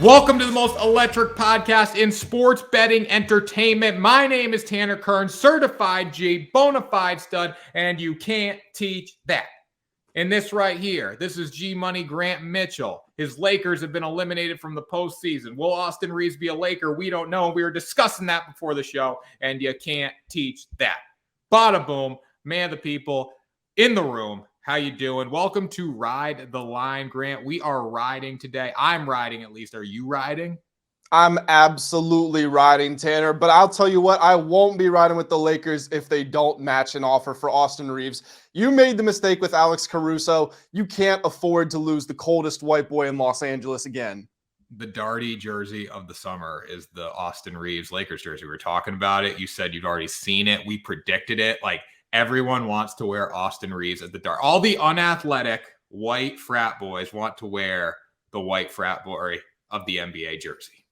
Welcome to the most electric podcast in sports betting entertainment. My name is Tanner Kern, certified G, bona fide stud, and you can't teach that. And this right here, this is G Money Grant Mitchell. His Lakers have been eliminated from the postseason. Will Austin Reeves be a Laker? We don't know. We were discussing that before the show, and you can't teach that. Bada boom, man, the people in the room. How you doing? Welcome to Ride the Line, Grant. We are riding today. I'm riding, at least. Are you riding? I'm absolutely riding, Tanner, but I'll tell you what, I won't be riding with the Lakers if they don't match an offer for Austin Reeves. You made the mistake with Alex Caruso. You can't afford to lose the coldest white boy in Los Angeles again. The Darty jersey of the summer is the Austin Reeves Lakers jersey. We were talking about it. You said you'd already seen it. We predicted it. Everyone wants to wear Austin Reeves at the Dart. All the unathletic white frat boys want to wear the white frat boy of the NBA jersey.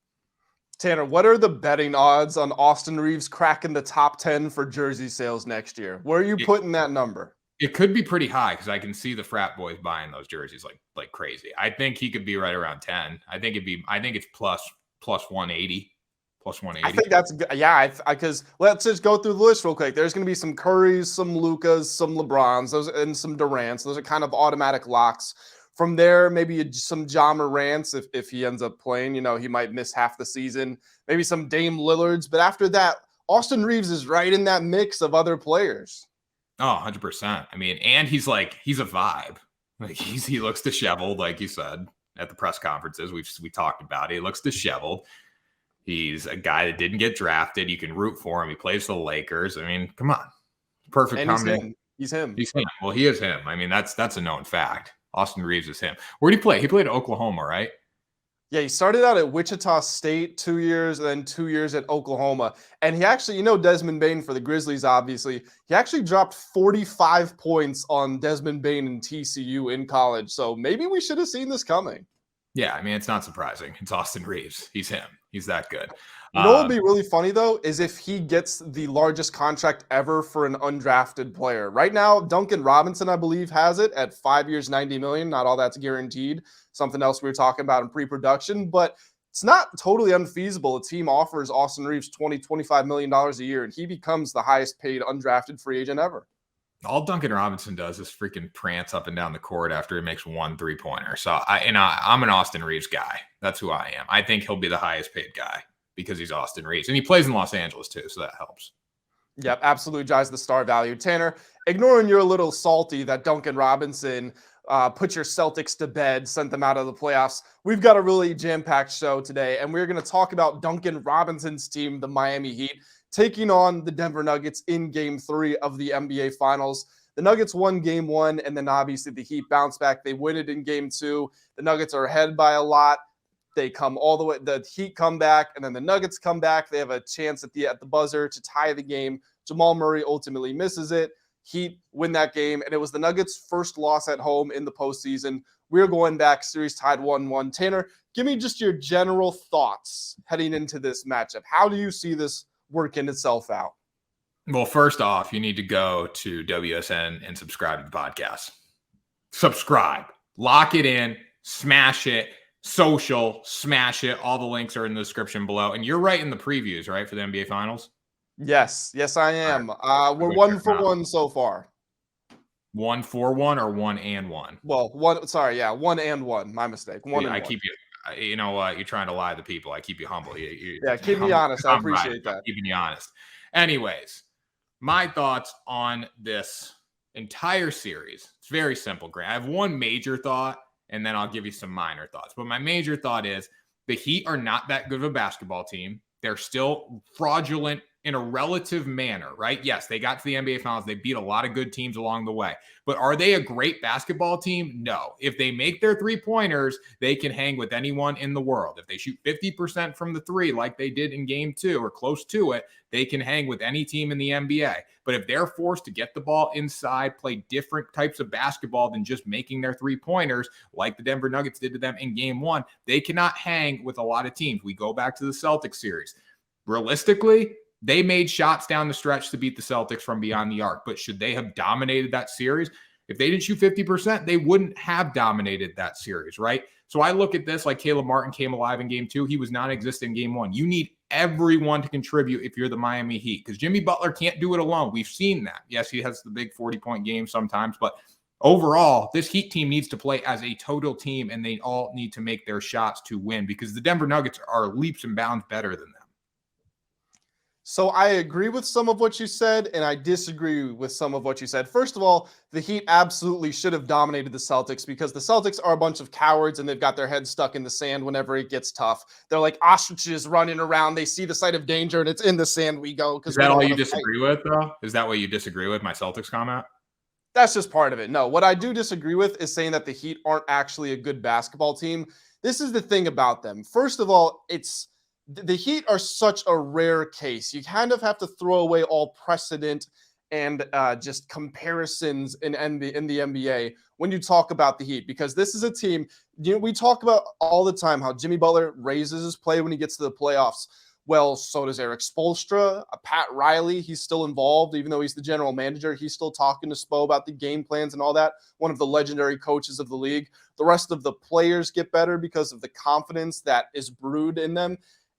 Tanner, what are the betting odds on Austin Reeves cracking the top 10 for jersey sales next year? Where are you putting that number? It could be pretty high because I can see the frat boys buying those jerseys like crazy. I think he could be right around 10. I think it's plus 180. Plus 180. I think that's good. Yeah, because let's just go through the list real quick. There's going to be some Currys, some Lucas, some LeBrons, and some Durants. Those are kind of automatic locks. From there, maybe some Ja Morants if he ends up playing. You know, he might miss half the season. Maybe some Dame Lillards. But after that, Austin Reeves is right in that mix of other players. Oh, 100%. I mean, and he's a vibe. He looks disheveled, like you said at the press conferences. We talked about it. He looks disheveled. He's a guy that didn't get drafted. You can root for him. He plays for the Lakers. I mean, come on. Perfect combination. He's him. Well, he is him. I mean, that's a known fact. Austin Reeves is him. Where did he play? He played at Oklahoma, right? Yeah, he started out at Wichita State 2 years and then 2 years at Oklahoma. And he actually, Desmond Bane for the Grizzlies, obviously. He actually dropped 45 points on Desmond Bane and TCU in college. So maybe we should have seen this coming. Yeah, I mean, it's not surprising. It's Austin Reeves. He's him. He's that good. You know what would be really funny, though, is if he gets the largest contract ever for an undrafted player. Right now, Duncan Robinson, I believe, has it at 5 years, $90 million. Not all that's guaranteed. Something else we were talking about in pre-production. But it's not totally unfeasible. A team offers Austin Reeves $20, $25 million a year, and he becomes the highest paid undrafted free agent ever. All Duncan Robinson does is freaking prance up and down the court after he makes one three-pointer. So I'm an Austin Reeves guy. That's who I am. I think he'll be the highest paid guy because he's Austin Reeves. And he plays in Los Angeles too, so that helps. Yep, absolutely drives the star value. Tanner, ignoring you're a little salty that Duncan Robinson put your Celtics to bed, sent them out of the playoffs. We've got a really jam-packed show today, and we're going to talk about Duncan Robinson's team, the Miami Heat, taking on the Denver Nuggets in Game 3 of the NBA Finals. The Nuggets won Game 1, and then obviously the Heat bounced back. They win it in Game 2. The Nuggets are ahead by a lot. They come all the way. The Heat come back, and then the Nuggets come back. They have a chance at the buzzer to tie the game. Jamal Murray ultimately misses it. Heat win that game, and it was the Nuggets' first loss at home in the postseason. We're going back, series tied 1-1. Tanner, give me just your general thoughts heading into this matchup. How do you see this working itself out? Well, first off, you need to go to WSN and subscribe to the podcast. Subscribe. Lock it in. Smash it. Social. Smash it. All the links are in the description below. And you're right in the previews, right, for the NBA Finals? Yes, I am. We're 1-for-1 so far. 1-for-1 or 1-and-1? Well, 1-and-1. My mistake. I keep you. You know what? You're trying to lie to people. I keep you humble. Keep me honest. I appreciate that. I'm keeping you honest. Anyways, my thoughts on this entire series. It's very simple, Grant. I have one major thought, and then I'll give you some minor thoughts. But my major thought is the Heat are not that good of a basketball team. They're still fraudulent in a relative manner, right? Yes, they got to the NBA Finals. They beat a lot of good teams along the way. But are they a great basketball team? No. If they make their three-pointers, they can hang with anyone in the world. If they shoot 50% from the three like they did in Game 2 or close to it, they can hang with any team in the NBA. But if they're forced to get the ball inside, play different types of basketball than just making their three-pointers like the Denver Nuggets did to them in Game 1, they cannot hang with a lot of teams. We go back to the Celtics series. Realistically, they made shots down the stretch to beat the Celtics from beyond the arc. But should they have dominated that series? If they didn't shoot 50%, they wouldn't have dominated that series, right? So I look at this like Caleb Martin came alive in game 2. He was non-existent in game 1. You need everyone to contribute if you're the Miami Heat, because Jimmy Butler can't do it alone. We've seen that. Yes, he has the big 40-point game sometimes, but overall, this Heat team needs to play as a total team, and they all need to make their shots to win, because the Denver Nuggets are leaps and bounds better than them. So I agree with some of what you said, and I disagree with some of what you said. First of all, the Heat absolutely should have dominated the Celtics, because the Celtics are a bunch of cowards and they've got their heads stuck in the sand whenever it gets tough. They're like ostriches running around. They see the sight of danger and it's in the sand we go. Is that all you disagree with, though? Is that what you disagree with, my Celtics comment? That's just part of it. No, what I do disagree with is saying that the Heat aren't actually a good basketball team. This is the thing about them. First of all, the Heat are such a rare case. You kind of have to throw away all precedent and just comparisons in the NBA when you talk about the Heat, because this is a team, we talk about all the time how Jimmy Butler raises his play when he gets to the playoffs. Well, so does Eric Spoelstra, Pat Riley. He's still involved, even though he's the general manager. He's still talking to Spo about the game plans and all that. One of the legendary coaches of the league. The rest of the players get better because of the confidence that is brewed in them.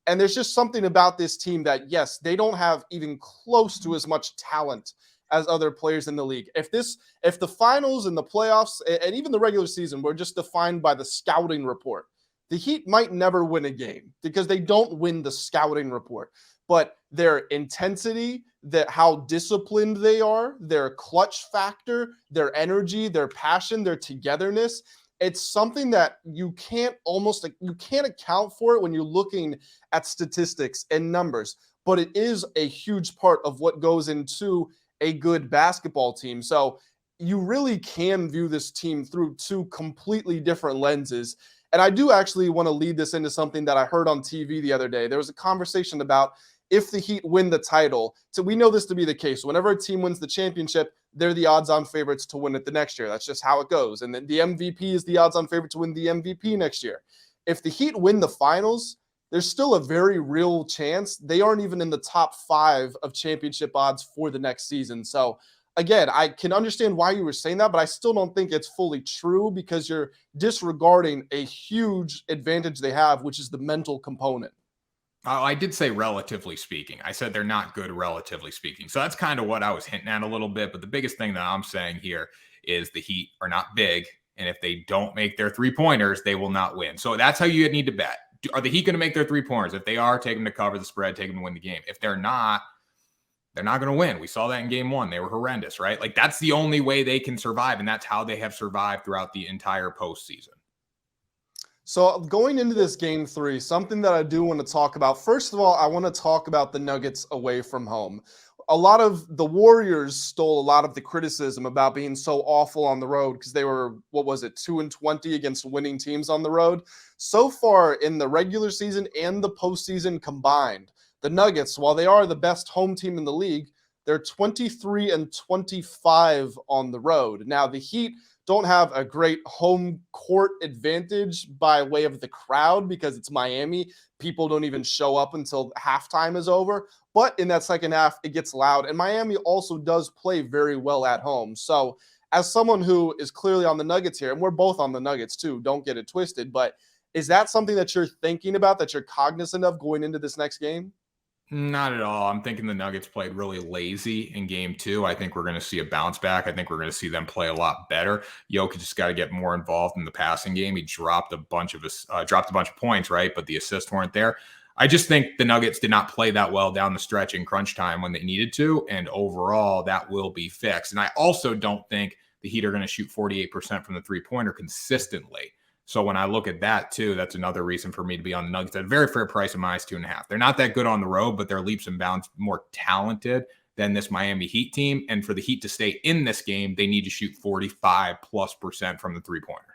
And there's just something about this team that, yes, they don't have even close to as much talent as other players in the league. If the finals and the playoffs and even the regular season were just defined by the scouting report, the Heat might never win a game because they don't win the scouting report. But their intensity, how disciplined they are, their clutch factor, their energy, their passion, their togetherness, it's something that you can't account for it when you're looking at statistics and numbers. But it is a huge part of what goes into a good basketball team. So you really can view this team through two completely different lenses. And I do actually want to lead this into something that I heard on TV the other day. There was a conversation about if the Heat win the title. So we know this to be the case. Whenever a team wins the championship, they're the odds-on favorites to win it the next year. That's just how it goes. And then the MVP is the odds-on favorite to win the MVP next year. If the Heat win the finals, there's still a very real chance they aren't even in the top 5 of championship odds for the next season. So again, I can understand why you were saying that, but I still don't think it's fully true, because you're disregarding a huge advantage they have, which is the mental component. I did say relatively speaking. I said they're not good relatively speaking. So that's kind of what I was hinting at a little bit. But the biggest thing that I'm saying here is the Heat are not big. And if they don't make their 3-pointers, they will not win. So that's how you need to bet. Are the Heat going to make their 3-pointers? If they are, take them to cover the spread, take them to win the game. If they're not going to win. We saw that in game 1. They were horrendous, right? Like, that's the only way they can survive. And that's how they have survived throughout the entire postseason. So going into this game 3, something that I do want to talk about. First of all, I want to talk about the Nuggets away from home. A lot of the Warriors stole a lot of the criticism about being so awful on the road, because they were, 2-20 against winning teams on the road. So far in the regular season and the postseason combined, the Nuggets, while they are the best home team in the league, they're 23-25 on the road. Now, the Heat don't have a great home court advantage by way of the crowd, because it's Miami. People don't even show up until halftime is over. But in that second half, it gets loud. And Miami also does play very well at home. So as someone who is clearly on the Nuggets here, and we're both on the Nuggets too, don't get it twisted, but is that something that you're thinking about, that you're cognizant of going into this next game? Not at all. I'm thinking the Nuggets played really lazy in game 2. I think we're going to see a bounce back. I think we're going to see them play a lot better. Jokic just got to get more involved in the passing game. He dropped a bunch of points, right? But the assists weren't there. I just think the Nuggets did not play that well down the stretch in crunch time when they needed to. And overall, that will be fixed. And I also don't think the Heat are going to shoot 48% from the 3-pointer consistently. So when I look at that too, that's another reason for me to be on the Nuggets at a very fair price of -2.5. They're not that good on the road, but they're leaps and bounds more talented than this Miami Heat team. And for the Heat to stay in this game, they need to shoot 45+% from the 3-pointer.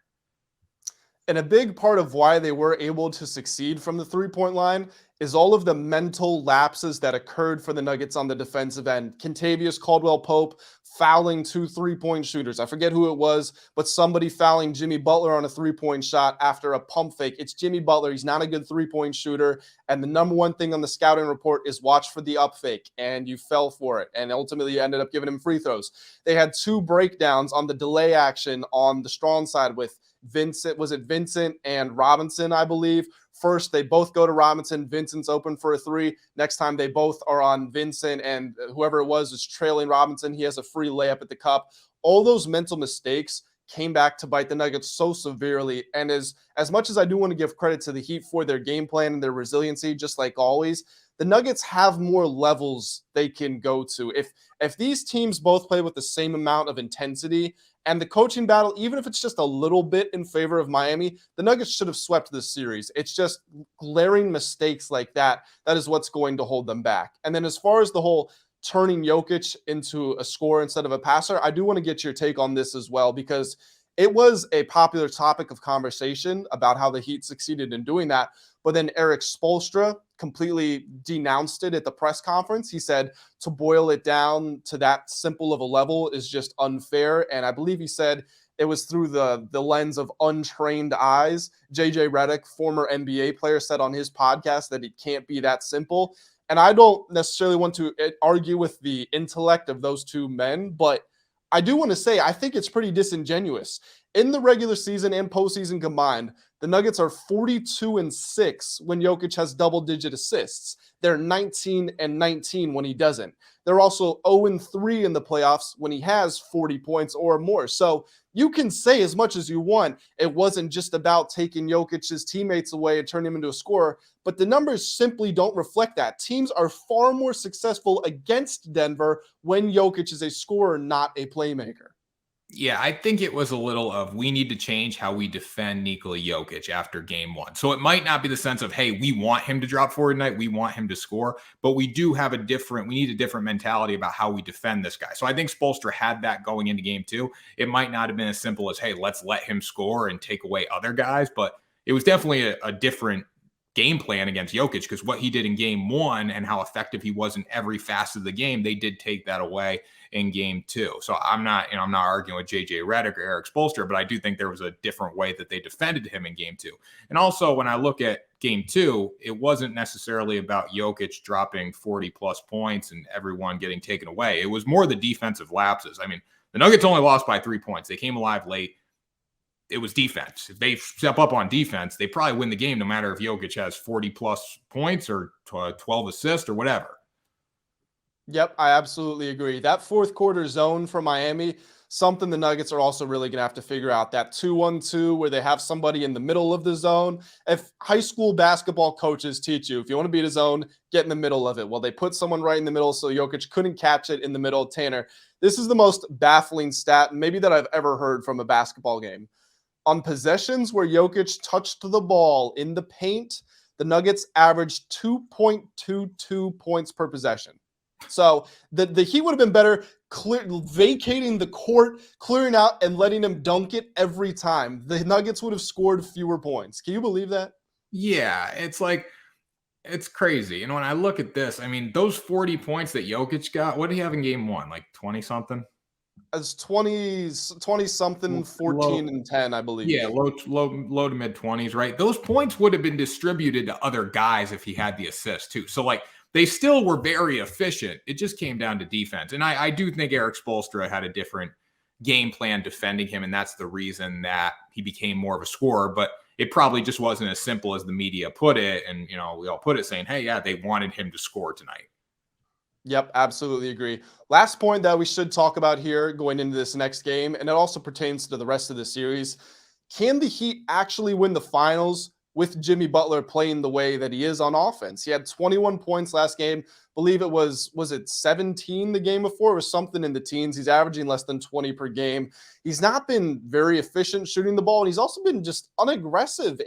And a big part of why they were able to succeed from the 3-point line is all of the mental lapses that occurred for the Nuggets on the defensive end. Kentavious Caldwell-Pope fouling 2 3-point shooters. I forget who it was, but somebody fouling Jimmy Butler on a 3-point shot after a pump fake. It's Jimmy Butler. He's not a good 3-point shooter. And the number one thing on the scouting report is watch for the up fake. And you fell for it. And ultimately you ended up giving him free throws. They had 2 breakdowns on the delay action on the strong side with Vincent and Robinson, I believe. First, they both go to Robinson. Vincent's open for a three. Next time, they both are on Vincent, and whoever it was is trailing Robinson. He has a free layup at the cup. All those mental mistakes came back to bite the Nuggets so severely. And as much as I do want to give credit to the Heat for their game plan and their resiliency, just like always, the Nuggets have more levels they can go to. If these teams both play with the same amount of intensity and the coaching battle, even if it's just a little bit in favor of Miami, the Nuggets should have swept this series. It's just glaring mistakes like that is what's going to hold them back. And then as far as the whole turning Jokic into a scorer instead of a passer, I do want to get your take on this as well, because it was a popular topic of conversation about how the Heat succeeded in doing that. But then Eric Spoelstra completely denounced it at the press conference. He said to boil it down to that simple of a level is just unfair. And I believe he said it was through the lens of untrained eyes. JJ Redick, former NBA player, said on his podcast that it can't be that simple. And I don't necessarily want to argue with the intellect of those two men, but I do want to say I think it's pretty disingenuous. In the regular season and postseason combined, the Nuggets are 42-6 when Jokic has double-digit assists. They're 19-19 when he doesn't. They're also 0-3 in the playoffs when he has 40 points or more. So you can say as much as you want, it wasn't just about taking Jokic's teammates away and turning him into a scorer, but the numbers simply don't reflect that. Teams are far more successful against Denver when Jokic is a scorer, not a playmaker. Yeah, I think it was a little of we need to change how we defend Nikola Jokic after game one. So it might not be the sense of, hey, we want him to drop 40 tonight, we want him to score, but we need a different mentality about how we defend this guy. So I think Spoelstra had that going into game two. It might not have been as simple as, hey, let's let him score and take away other guys, but it was definitely a different game plan against Jokic, because what he did in game one and how effective he was in every facet of the game, they did take that away in game two. So I'm not arguing with JJ Redick or Eric Spoelstra, but I do think there was a different way that they defended him in game two. And also when I look at game two, it wasn't necessarily about Jokic dropping 40 plus points and everyone getting taken away. It was more the defensive lapses. I mean, the Nuggets only lost by 3 points. They came alive late. It was defense. If they step up on defense, they probably win the game no matter if Jokic has 40 plus points or 12 assists or whatever. Yep, I absolutely agree. That fourth quarter zone for Miami, something the Nuggets are also really going to have to figure out. That 2-1-2 where they have somebody in the middle of the zone. If high school basketball coaches teach you, if you want to beat a zone, get in the middle of it. Well, they put someone right in the middle so Jokic couldn't catch it in the middle. Tanner, this is the most baffling stat maybe that I've ever heard from a basketball game. On possessions where Jokic touched the ball in the paint, the Nuggets averaged 2.22 points per possession. So the Heat would have been better vacating the court, clearing out, and letting him dunk it every time. The Nuggets would have scored fewer points. Can you believe that? Yeah, it's crazy. And when I look at this, I mean, those 40 points that Jokic got, what did he have in game one? Like 20-something? As 20-something, 14 and 10, I believe. Yeah, low to mid 20s, right? Those points would have been distributed to other guys if he had the assist too. So they still were very efficient. It just came down to defense. And I do think Eric Spoelstra had a different game plan defending him, and that's the reason that he became more of a scorer. But it probably just wasn't as simple as the media put it. And, we all put it saying, hey, yeah, they wanted him to score tonight. Yep, absolutely agree. Last point that we should talk about here going into this next game, and it also pertains to the rest of the series. Can the Heat actually win the finals with Jimmy Butler playing the way that he is on offense? He had 21 points last game. Believe it was it 17 the game before? It was something in the teens. He's averaging less than 20 per game. He's not been very efficient shooting the ball, and he's also been just unaggressive.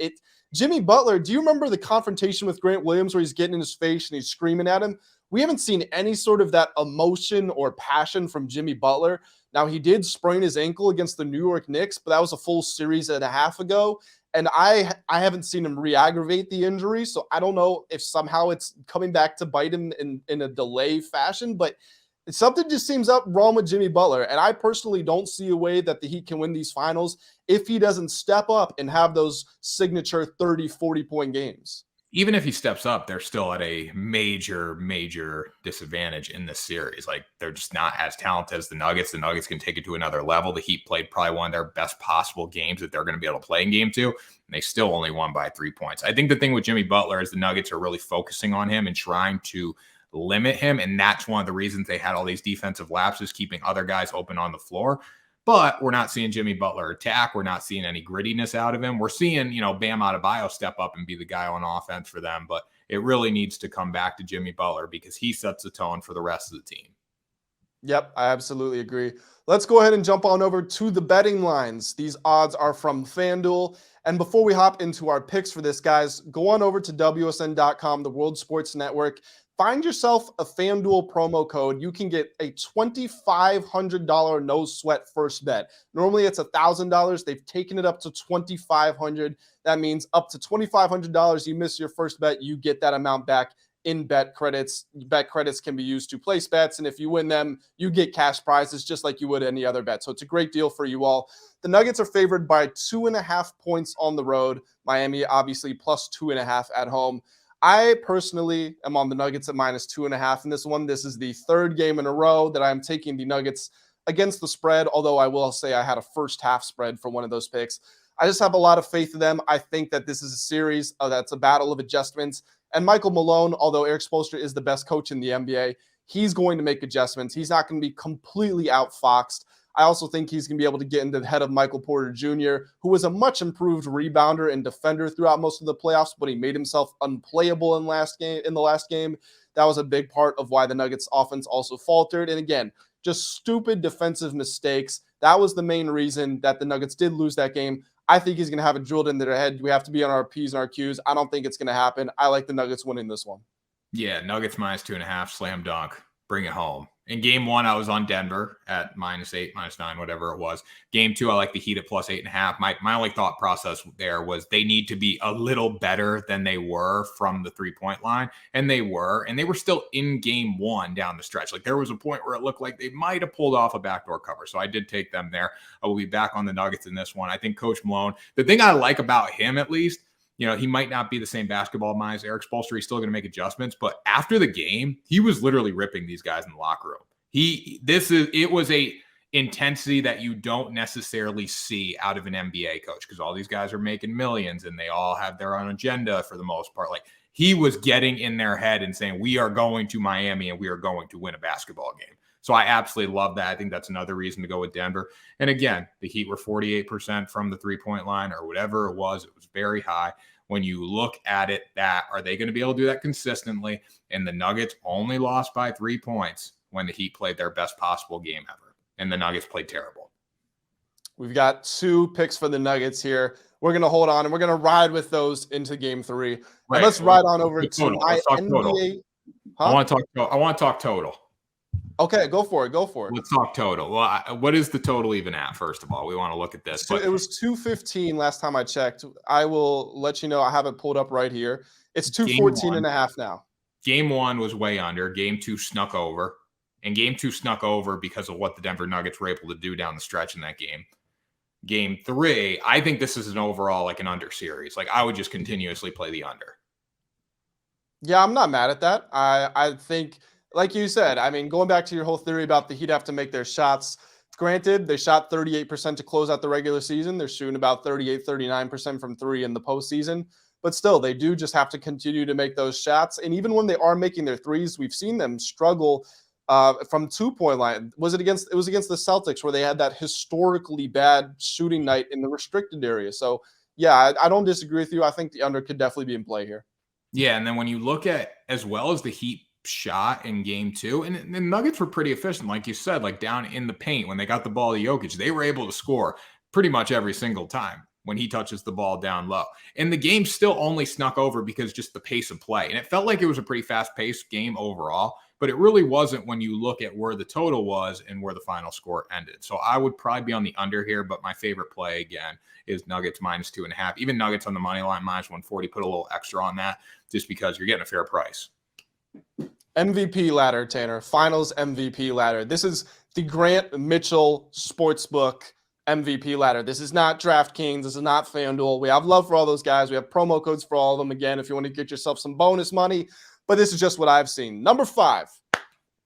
Jimmy Butler, do you remember the confrontation with Grant Williams where he's getting in his face and he's screaming at him? We haven't seen any sort of that emotion or passion from Jimmy Butler. Now, he did sprain his ankle against the New York Knicks, but that was a full series and a half ago. And I haven't seen him re-aggravate the injury, so I don't know if somehow it's coming back to bite him in a delay fashion, but something just seems up wrong with Jimmy Butler. And I personally don't see a way that the Heat can win these finals if he doesn't step up and have those signature 30, 40-point games. even if he steps up, they're still at a major disadvantage in this series. Like, they're just not as talented as the Nuggets. The Nuggets can take it to another level. The Heat played probably one of their best possible games that they're going to be able to play in game 2, and they still only won by 3 points. I think the thing with Jimmy Butler is the Nuggets are really focusing on him and trying to limit him, and that's one of the reasons they had all these defensive lapses, keeping other guys open on the floor. But we're not seeing Jimmy Butler attack. We're not seeing any grittiness out of him. We're seeing, Bam Adebayo step up and be the guy on offense for them. But it really needs to come back to Jimmy Butler because he sets the tone for the rest of the team. Yep, I absolutely agree. Let's go ahead and jump on over to the betting lines. These odds are from FanDuel. And before we hop into our picks for this, guys, go on over to WSN.com, the World Sports Network. Find yourself a FanDuel promo code. You can get a $2,500 no sweat first bet. Normally it's $1,000. They've taken it up to $2,500. That means up to $2,500. You miss your first bet, you get that amount back in bet credits. Bet credits can be used to place bets, and if you win them, you get cash prizes just like you would any other bet. So it's a great deal for you all. The Nuggets are favored by 2.5 points on the road. Miami obviously plus 2.5 at home. I personally am on the Nuggets at minus 2.5 in this one. This is the third game in a row that I'm taking the Nuggets against the spread, although I will say I had a first half spread for one of those picks. I just have a lot of faith in them. I think that this is a series that's a battle of adjustments. And Michael Malone, although Eric Spoelstra is the best coach in the NBA, he's going to make adjustments. He's not going to be completely outfoxed. I also think he's going to be able to get into the head of Michael Porter Jr., who was a much improved rebounder and defender throughout most of the playoffs, but he made himself unplayable in the last game. That was a big part of why the Nuggets offense also faltered. And again, just stupid defensive mistakes. That was the main reason that the Nuggets did lose that game. I think he's going to have it drilled into their head. We have to be on our P's and our Q's. I don't think it's going to happen. I like the Nuggets winning this one. Yeah, Nuggets minus 2.5, slam dunk. Bring it home. In game 1, I was on Denver at -8, -9, whatever it was. Game 2, I like the Heat at plus 8.5. My only thought process there was they need to be a little better than they were from the 3-point line. And they were still in game 1 down the stretch. Like, there was a point where it looked like they might have pulled off a backdoor cover. So I did take them there. I will be back on the Nuggets in this one. I think Coach Malone, the thing I like about him at least, he might not be the same basketball mind as Eric Spoelstra. He's still going to make adjustments. But after the game, he was literally ripping these guys in the locker room. It was a intensity that you don't necessarily see out of an NBA coach because all these guys are making millions and they all have their own agenda for the most part. Like, he was getting in their head and saying, we are going to Miami and we are going to win a basketball game. So I absolutely love that. I think that's another reason to go with Denver. And again, the Heat were 48% from the 3-point line or whatever it was. It was very high. When you look at it, are they going to be able to do that consistently? And the Nuggets only lost by 3 points when the Heat played their best possible game ever. And the Nuggets played terrible. We've got 2 picks for the Nuggets here. We're going to hold on and we're going to ride with those into game 3. Right. And let's ride on over to my NBA. Huh? I want to talk total. Okay, go for it. Let's talk total. Well, what is the total even at, first of all? We want to look at this. So it was 215 last time I checked. I will let you know. I have it pulled up right here. It's 214.5 now. Game 1 was way under. Game 2 snuck over. And game 2 snuck over because of what the Denver Nuggets were able to do down the stretch in that game. Game 3, I think this is an overall like an under series. Like, I would just continuously play the under. Yeah, I'm not mad at that. I think, like you said, I mean, going back to your whole theory about the Heat have to make their shots. Granted, they shot 38% to close out the regular season. They're shooting about 38, 39% from 3 in the postseason. But still, they do just have to continue to make those shots. And even when they are making their threes, we've seen them struggle from 2-point line. It was against the Celtics where they had that historically bad shooting night in the restricted area. So, yeah, I don't disagree with you. I think the under could definitely be in play here. Yeah, and then when you look at as well as the Heat shot in game 2, and the Nuggets were pretty efficient, like you said, like down in the paint when they got the ball to Jokic, they were able to score pretty much every single time when he touches the ball down low. And the game still only snuck over because just the pace of play. And it felt like it was a pretty fast-paced game overall, but it really wasn't when you look at where the total was and where the final score ended. So I would probably be on the under here, but my favorite play, again, is Nuggets minus 2.5. Even Nuggets on the money line, minus 140, put a little extra on that just because you're getting a fair price. MVP ladder, Tanner. Finals MVP ladder. This is the Grant Mitchell Sportsbook MVP ladder. This is not DraftKings. This is not FanDuel. We have love for all those guys. We have promo codes for all of them. Again, if you want to get yourself some bonus money, but this is just what I've seen. Number 5,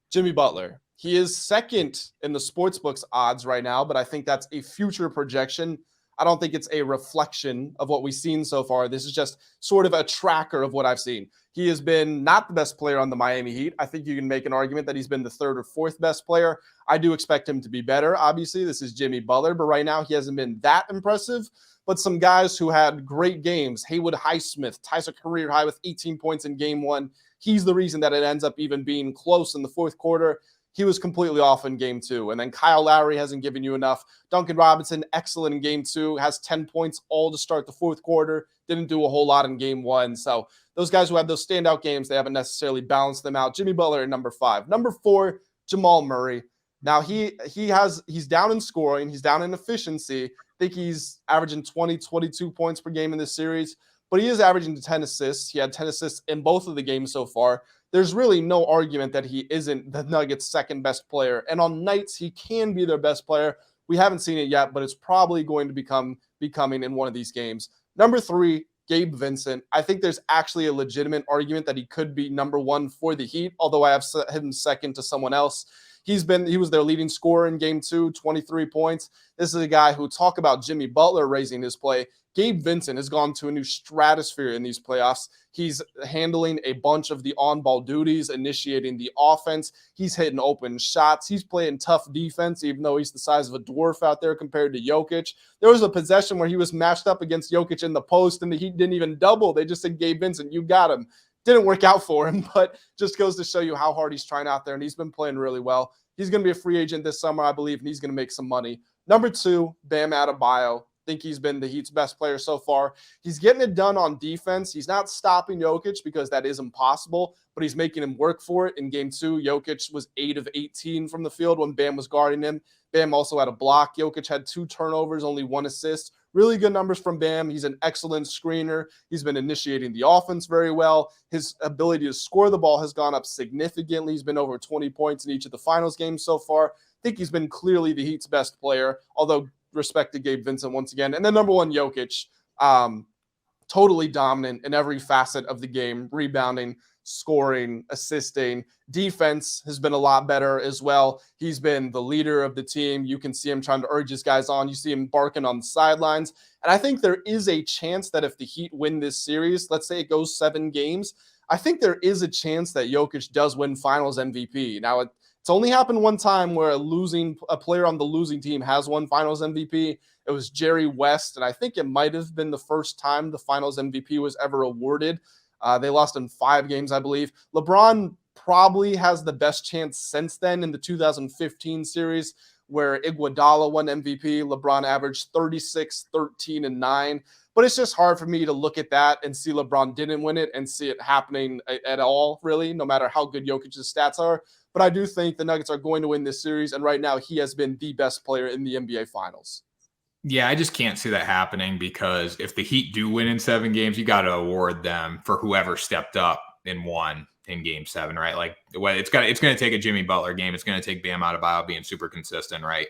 Jimmy Butler. He is second in the sportsbooks odds right now, but I think that's a future projection. I don't think it's a reflection of what we've seen so far. This is just sort of a tracker of what I've seen. He has been not the best player on the Miami Heat. I think you can make an argument that he's been the 3rd or 4th best player. I do expect him to be better. Obviously, this is Jimmy Butler, but right now he hasn't been that impressive. But some guys who had great games, Haywood Highsmith ties a career high with 18 points in game 1. He's the reason that it ends up even being close in the 4th quarter. He was completely off in game 2. And then Kyle Lowry hasn't given you enough. Duncan Robinson, excellent in game 2, has 10 points all to start the 4th quarter. Didn't do a whole lot in game 1. So those guys who have those standout games, they haven't necessarily balanced them out. Jimmy Butler at number 5. Number 4, Jamal Murray. Now he's down in scoring. He's down in efficiency. I think he's averaging 20, 22 points per game in this series, but he is averaging 10 assists. He had 10 assists in both of the games so far. There's really no argument that he isn't the Nuggets' second best player. And on nights, he can be their best player. We haven't seen it yet, but it's probably going to becoming in one of these games. Number 3, Gabe Vincent. I think there's actually a legitimate argument that he could be number 1 for the Heat, although I have him second to someone else. He was their leading scorer in game 2, 23 points. This is a guy who, talk about Jimmy Butler raising his play. Gabe Vincent has gone to a new stratosphere in these playoffs. He's handling a bunch of the on-ball duties, initiating the offense. He's hitting open shots. He's playing tough defense, even though he's the size of a dwarf out there compared to Jokic. There was a possession where he was matched up against Jokic in the post, and the Heat didn't even double. They just said, Gabe Vincent, you got him. Didn't work out for him, but just goes to show you how hard he's trying out there, and he's been playing really well. He's going to be a free agent this summer, I believe, and he's going to make some money. Number 2, Bam Adebayo. Think he's been the Heat's best player so far. He's getting it done on defense. He's not stopping Jokic because that is impossible, but he's making him work for it. In game 2, Jokic was 8 of 18 from the field when Bam was guarding him. Bam also had a block. Jokic had 2 turnovers, only 1 assist. Really good numbers from Bam. He's an excellent screener. He's been initiating the offense very well. His ability to score the ball has gone up significantly. He's been over 20 points in each of the finals games so far. I think he's been clearly the Heat's best player, although respect to Gabe Vincent once again. And then number 1, Jokic, totally dominant in every facet of the game, rebounding, scoring, assisting. Defense has been a lot better as well. He's been the leader of the team. You can see him trying to urge his guys on. You see him barking on the sidelines. And I think there is a chance that if the Heat win this series, let's say it goes 7 games, I think there is a chance that Jokic does win finals MVP. Now, it's only happened one time where a player on the losing team has won finals MVP. It was Jerry West, and I think it might have been the first time the finals MVP was ever awarded. They lost in 5 games, I believe. LeBron probably has the best chance since then in the 2015 series where Iguodala won MVP. LeBron averaged 36, 13, and 9. But it's just hard for me to look at that and see LeBron didn't win it and see it happening at all, really, no matter how good Jokic's stats are. But I do think the Nuggets are going to win this series, and right now he has been the best player in the NBA Finals. Yeah, I just can't see that happening because if the Heat do win in 7 games, you got to award them for whoever stepped up and won in game 7, right? Like, it's going to take a Jimmy Butler game. It's going to take Bam Adebayo being super consistent, right?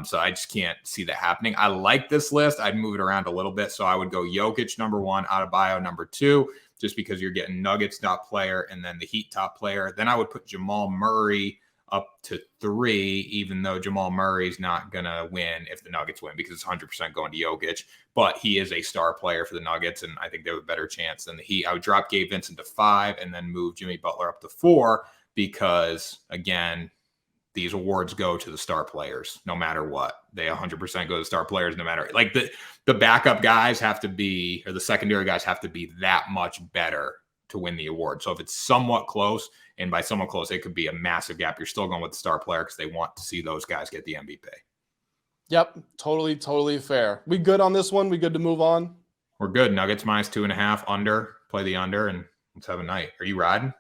So I just can't see that happening. I like this list. I'd move it around a little bit. So I would go Jokic number 1, Adebayo number 2, just because you're getting Nuggets top player and then the Heat top player. Then I would put Jamal Murray up to 3, even though Jamal Murray's not going to win if the Nuggets win because it's 100% going to Jokic. But he is a star player for the Nuggets, and I think they have a better chance than the Heat. I would drop Gabe Vincent to 5 and then move Jimmy Butler up to 4 because, again, these awards go to the star players no matter what. They 100% go to star players no matter. Like the backup guys have to be, or the secondary guys have to be that much better to win the award. So if it's somewhat close, and by somewhat close, it could be a massive gap, you're still going with the star player because they want to see those guys get the MVP. Yep, totally fair. We good on this one? We good to move on? We're good. Nuggets minus 2.5 under. Play the under, and let's have a night. Are you riding?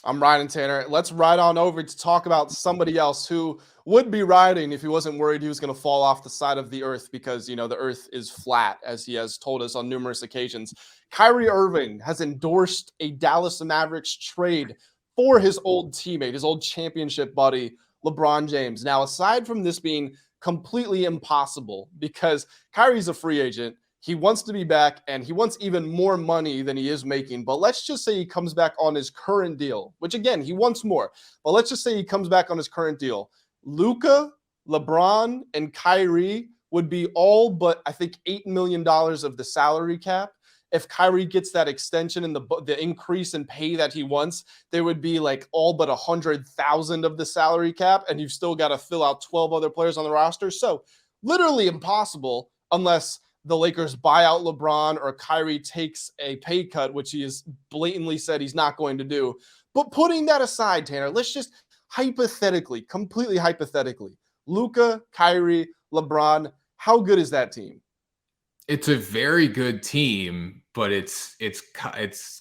I'm riding, Tanner. Let's ride on over to talk about somebody else who would be riding if he wasn't worried he was going to fall off the side of the earth because, the earth is flat, as he has told us on numerous occasions. Kyrie Irving has endorsed a Dallas Mavericks trade for his old teammate, his old championship buddy, LeBron James. Now, aside from this being completely impossible because Kyrie's a free agent. He wants to be back and he wants even more money than he is making. But let's just say he comes back on his current deal, which again, he wants more. But let's just say he comes back on his current deal. Luka, LeBron, and Kyrie would be all but, I think, $8 million of the salary cap. If Kyrie gets that extension and the increase in pay that he wants, there would be like all but 100,000 of the salary cap, and you've still got to fill out 12 other players on the roster. So literally impossible unless the Lakers buy out LeBron or Kyrie takes a pay cut, which he has blatantly said he's not going to do. But putting that aside, Tanner, let's just hypothetically, completely hypothetically, Luka, Kyrie, LeBron, how good is that team? It's a very good team, but it's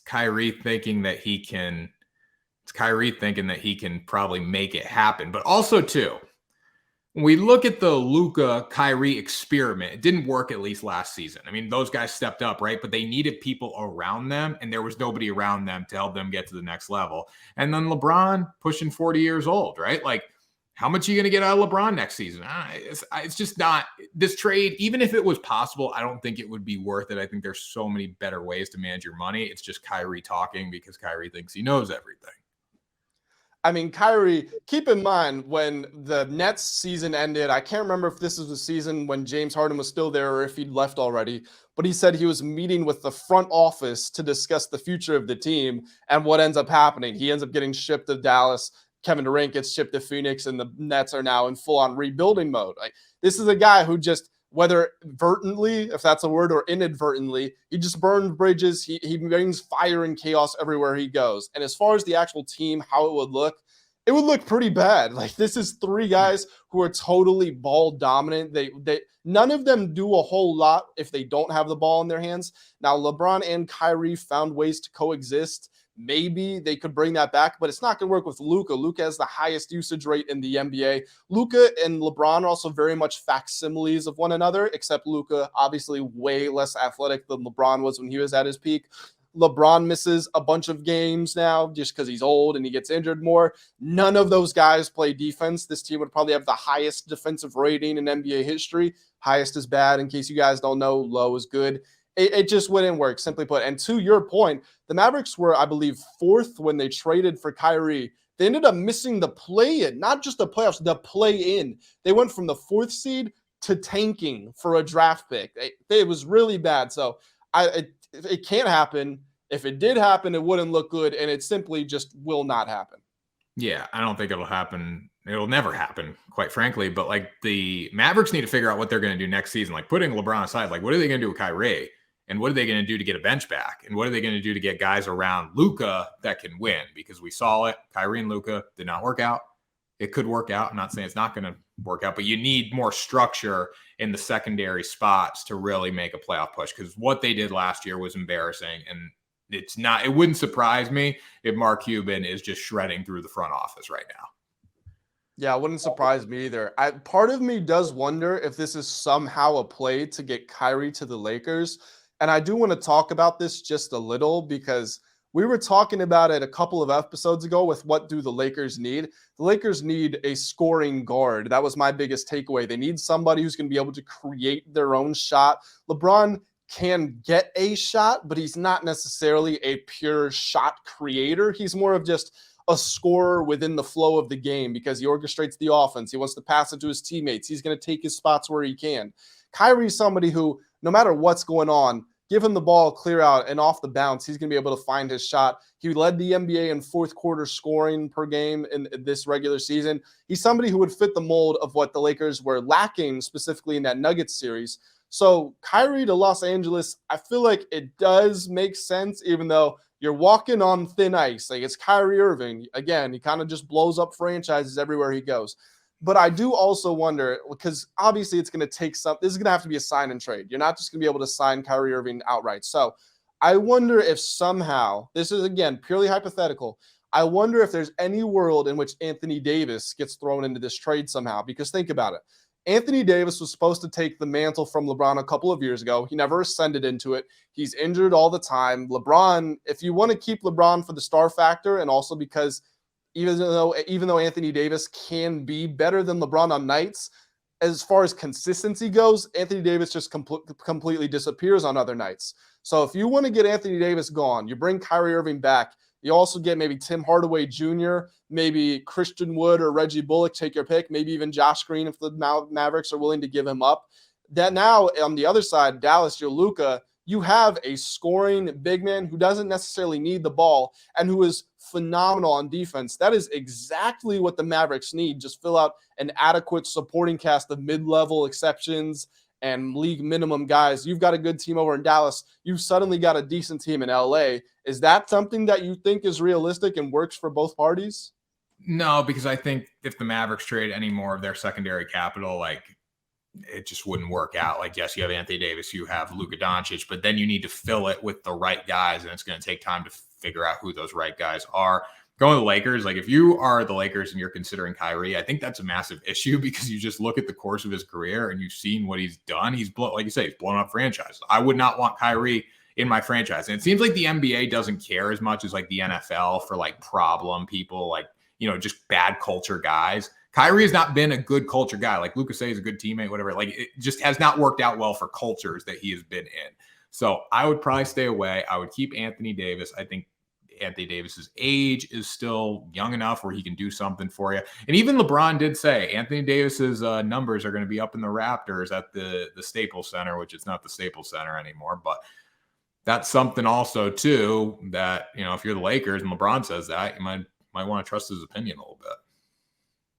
Kyrie thinking that he can. It's Kyrie thinking that he can probably make it happen. But also, too, when we look at the Luka Kyrie experiment, it didn't work at least last season. I mean, those guys stepped up, right? But they needed people around them, and there was nobody around them to help them get to the next level. And then LeBron pushing 40 years old, right? Like, how much are you going to get out of LeBron next season? It's just not this trade. Even if it was possible, I don't think it would be worth it. I think there's so many better ways to manage your money. It's just Kyrie talking because Kyrie thinks he knows everything. I mean, Kyrie, keep in mind when the Nets season ended, I can't remember if this was the season when James Harden was still there or if he'd left already, but he said he was meeting with the front office to discuss the future of the team. And what ends up happening? He ends up getting shipped to Dallas. Kevin Durant gets shipped to Phoenix, and the Nets are now in full-on rebuilding mode. Like, this is a guy who just, whether inadvertently, if that's a word, or inadvertently, he just burns bridges. He brings fire and chaos everywhere he goes. And as far as the actual team, how it would look pretty bad. Like, this is three guys who are totally ball dominant. They none of them do a whole lot if they don't have the ball in their hands. Now, LeBron and Kyrie found ways to coexist. Maybe they could bring that back, but it's not going to work with Luka. Luka has the highest usage rate in the NBA. Luka and LeBron are also very much facsimiles of one another, except Luka obviously way less athletic than LeBron was when he was at his peak. LeBron misses a bunch of games now just because he's old and he gets injured more. None of those guys play defense. This team would probably have the highest defensive rating in NBA history. Highest is bad. In case you guys don't know, low is good. It just wouldn't work, simply put. And to your point, the Mavericks were, I believe, fourth when they traded for Kyrie. They ended up missing the play-in, not just the playoffs, the play-in. They went from the fourth seed to tanking for a draft pick. It was really bad. So it can't happen. If it did happen, it wouldn't look good, and it simply just will not happen. Yeah, I don't think it'll happen. It'll never happen, quite frankly. But, like, the Mavericks need to figure out what they're going to do next season. Like, putting LeBron aside, like, what are they going to do with Kyrie? And what are they going to do to get a bench back? And what are they going to do to get guys around Luka that can win? Because we saw it. Kyrie and Luka did not work out. It could work out. I'm not saying it's not going to work out, but you need more structure in the secondary spots to really make a playoff push. Because what they did last year was embarrassing. And it wouldn't surprise me if Mark Cuban is just shredding through the front office right now. Yeah, it wouldn't surprise me either. Part of me does wonder if this is somehow a play to get Kyrie to the Lakers. And I do want to talk about this just a little because we were talking about it a couple of episodes ago with what do the Lakers need. The Lakers need a scoring guard. That was my biggest takeaway. They need somebody who's going to be able to create their own shot. LeBron can get a shot, but he's not necessarily a pure shot creator. He's more of just a scorer within the flow of the game because he orchestrates the offense. He wants to pass it to his teammates. He's going to take his spots where he can. Kyrie's somebody who, no matter what's going on, give him the ball, clear out, and off the bounce, he's going to be able to find his shot. He led the NBA in fourth quarter scoring per game in this regular season. He's somebody who would fit the mold of what the Lakers were lacking, specifically in that Nuggets series. So Kyrie to Los Angeles, I feel like it does make sense, even though you're walking on thin ice. Like, it's Kyrie Irving. Again, he kind of just blows up franchises everywhere he goes. But I do also wonder, because obviously it's going to take this is going to have to be a sign and trade. You're not just going to be able to sign Kyrie Irving outright. So I wonder if somehow, this is again purely hypothetical, I wonder if there's any world in which Anthony Davis gets thrown into this trade somehow. Because think about it. Anthony Davis was supposed to take the mantle from LeBron a couple of years ago. He never ascended into it. He's injured all the time. LeBron, if you want to keep LeBron for the star factor, and also because even though Anthony Davis can be better than LeBron on nights, as far as consistency goes, Anthony Davis just completely disappears on other nights. So if you want to get Anthony Davis gone, you bring Kyrie Irving back. You also get maybe Tim Hardaway Jr., maybe Christian Wood or Reggie Bullock, take your pick, maybe even Josh Green if the Mavericks are willing to give him up. That now on the other side, Dallas, you're Luka, you have a scoring big man who doesn't necessarily need the ball and who is phenomenal on defense. That is exactly what the Mavericks need. Just fill out an adequate supporting cast of mid-level exceptions and league minimum guys. You've got a good team over in Dallas. You've suddenly got a decent team in LA. Is that something that you think is realistic and works for both parties? No, because I think if the Mavericks trade any more of their secondary capital, like it just wouldn't work out. Like, yes, you have Anthony Davis, you have Luka Doncic, but then you need to fill it with the right guys, and it's going to take time to figure out who those right guys are. Going to the Lakers, like if you are the Lakers and you're considering Kyrie, I think that's a massive issue because you just look at the course of his career and you've seen what he's done. Like you say, he's blown up franchises. I would not want Kyrie in my franchise. And it seems like the NBA doesn't care as much as like the NFL for like problem people, like, just bad culture guys. Kyrie has not been a good culture guy. Like Luka say, he's a good teammate, whatever. Like it just has not worked out well for cultures that he has been in. So I would probably stay away. I would keep Anthony Davis. I think Anthony Davis's age is still young enough where he can do something for you. And even LeBron did say Anthony Davis's numbers are going to be up in the Raptors at the Staples Center, which is not the Staples Center anymore. But that's something also too that, if you're the Lakers and LeBron says that, you might want to trust his opinion a little bit.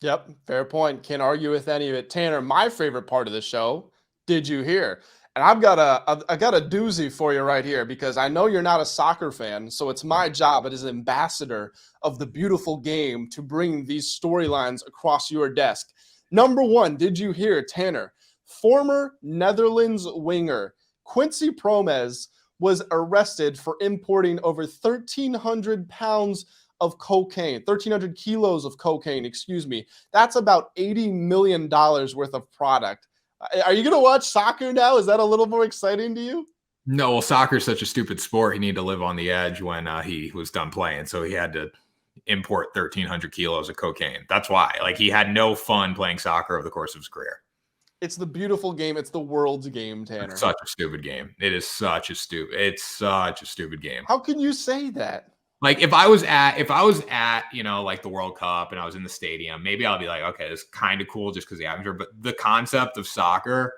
Yep, fair point. Can't argue with any of it. Tanner, my favorite part of the show, did you hear? And I got a doozy for you right here because I know you're not a soccer fan, so it's my job as ambassador of the beautiful game to bring these storylines across your desk. Number one, did you hear, Tanner? Former Netherlands winger Quincy Promes was arrested for importing over 1,300 pounds of cocaine, 1,300 kilos of cocaine, excuse me. That's about $80 million worth of product. Are you going to watch soccer now? Is that a little more exciting to you? No, well, soccer is such a stupid sport. He needed to live on the edge when he was done playing. So he had to import 1,300 kilos of cocaine. That's why. Like, he had no fun playing soccer over the course of his career. It's the beautiful game. It's the world's game, Tanner. It's such a stupid game. It's such a stupid game. How can you say that? Like if I was at, like the World Cup and I was in the stadium, maybe I'll be like, okay, this is kind of cool just because the atmosphere. But the concept of soccer,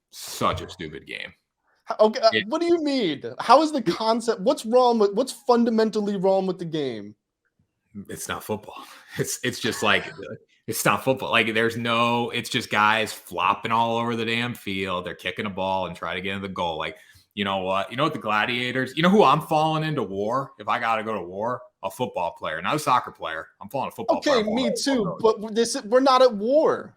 such a stupid game. Okay, what do you mean? How is the concept? What's fundamentally wrong with the game? It's not football. It's just like it's not football. Like it's just guys flopping all over the damn field. They're kicking a ball and try to get into the goal. Like, you know what? The Gladiators, who I'm falling into war? If I got to go to war, a football player, not a soccer player. I'm falling a football player. Okay, me too. But we're not at war.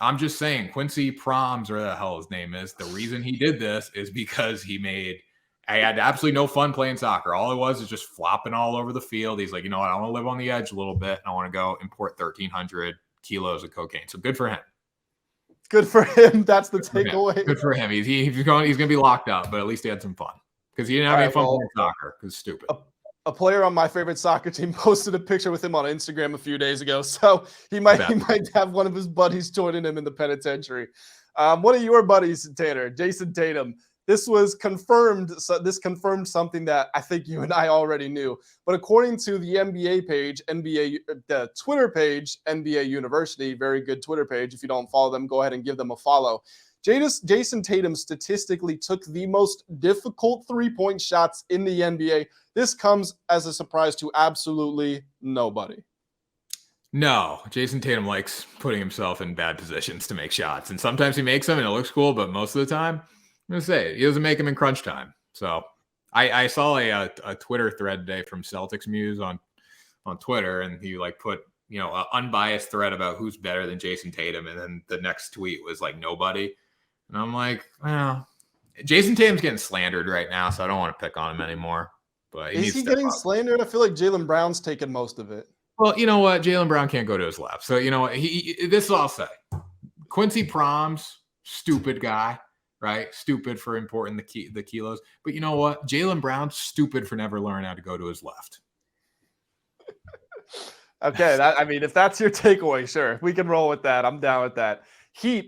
I'm just saying Quincy Promes, or the hell his name is, the reason he did this is because I had absolutely no fun playing soccer. All it was is just flopping all over the field. He's like, you know what? I want to live on the edge a little bit. And I want to go import 1,300 kilos of cocaine. So good for him. Good for him. That's the takeaway. Good for him. He's going to be locked up, but at least he had some fun because he didn't have any fun playing soccer because it's stupid. A player on my favorite soccer team posted a picture with him on Instagram a few days ago. So he might have one of his buddies joining him in the penitentiary. One of your buddies, Tanner, Jason Tatum. This was confirmed. So this confirmed something that I think you and I already knew. But according to the NBA page, the Twitter page, NBA University, very good Twitter page. If you don't follow them, go ahead and give them a follow. Jason Tatum statistically took the most difficult three-point shots in the NBA. This comes as a surprise to absolutely nobody. No, Jason Tatum likes putting himself in bad positions to make shots. And sometimes he makes them and it looks cool, but most of the time, I'm going to say he doesn't make them in crunch time. So I saw a Twitter thread today from Celtics Muse on Twitter, and he put, an unbiased thread about who's better than Jason Tatum. And then the next tweet was like nobody. And I'm like, well, Jason Tatum's getting slandered right now, so I don't want to pick on him anymore. But is he getting slandered? I feel like Jaylen Brown's taking most of it. Well, you know what? Jaylen Brown can't go to his left. So, you know what? This is all I'll say. Quincy Promes, stupid guy. Right? Stupid for importing the kilos. But you know what? Jaylen Brown, stupid for never learning how to go to his left. Okay. If that's your takeaway, sure. We can roll with that. I'm down with that.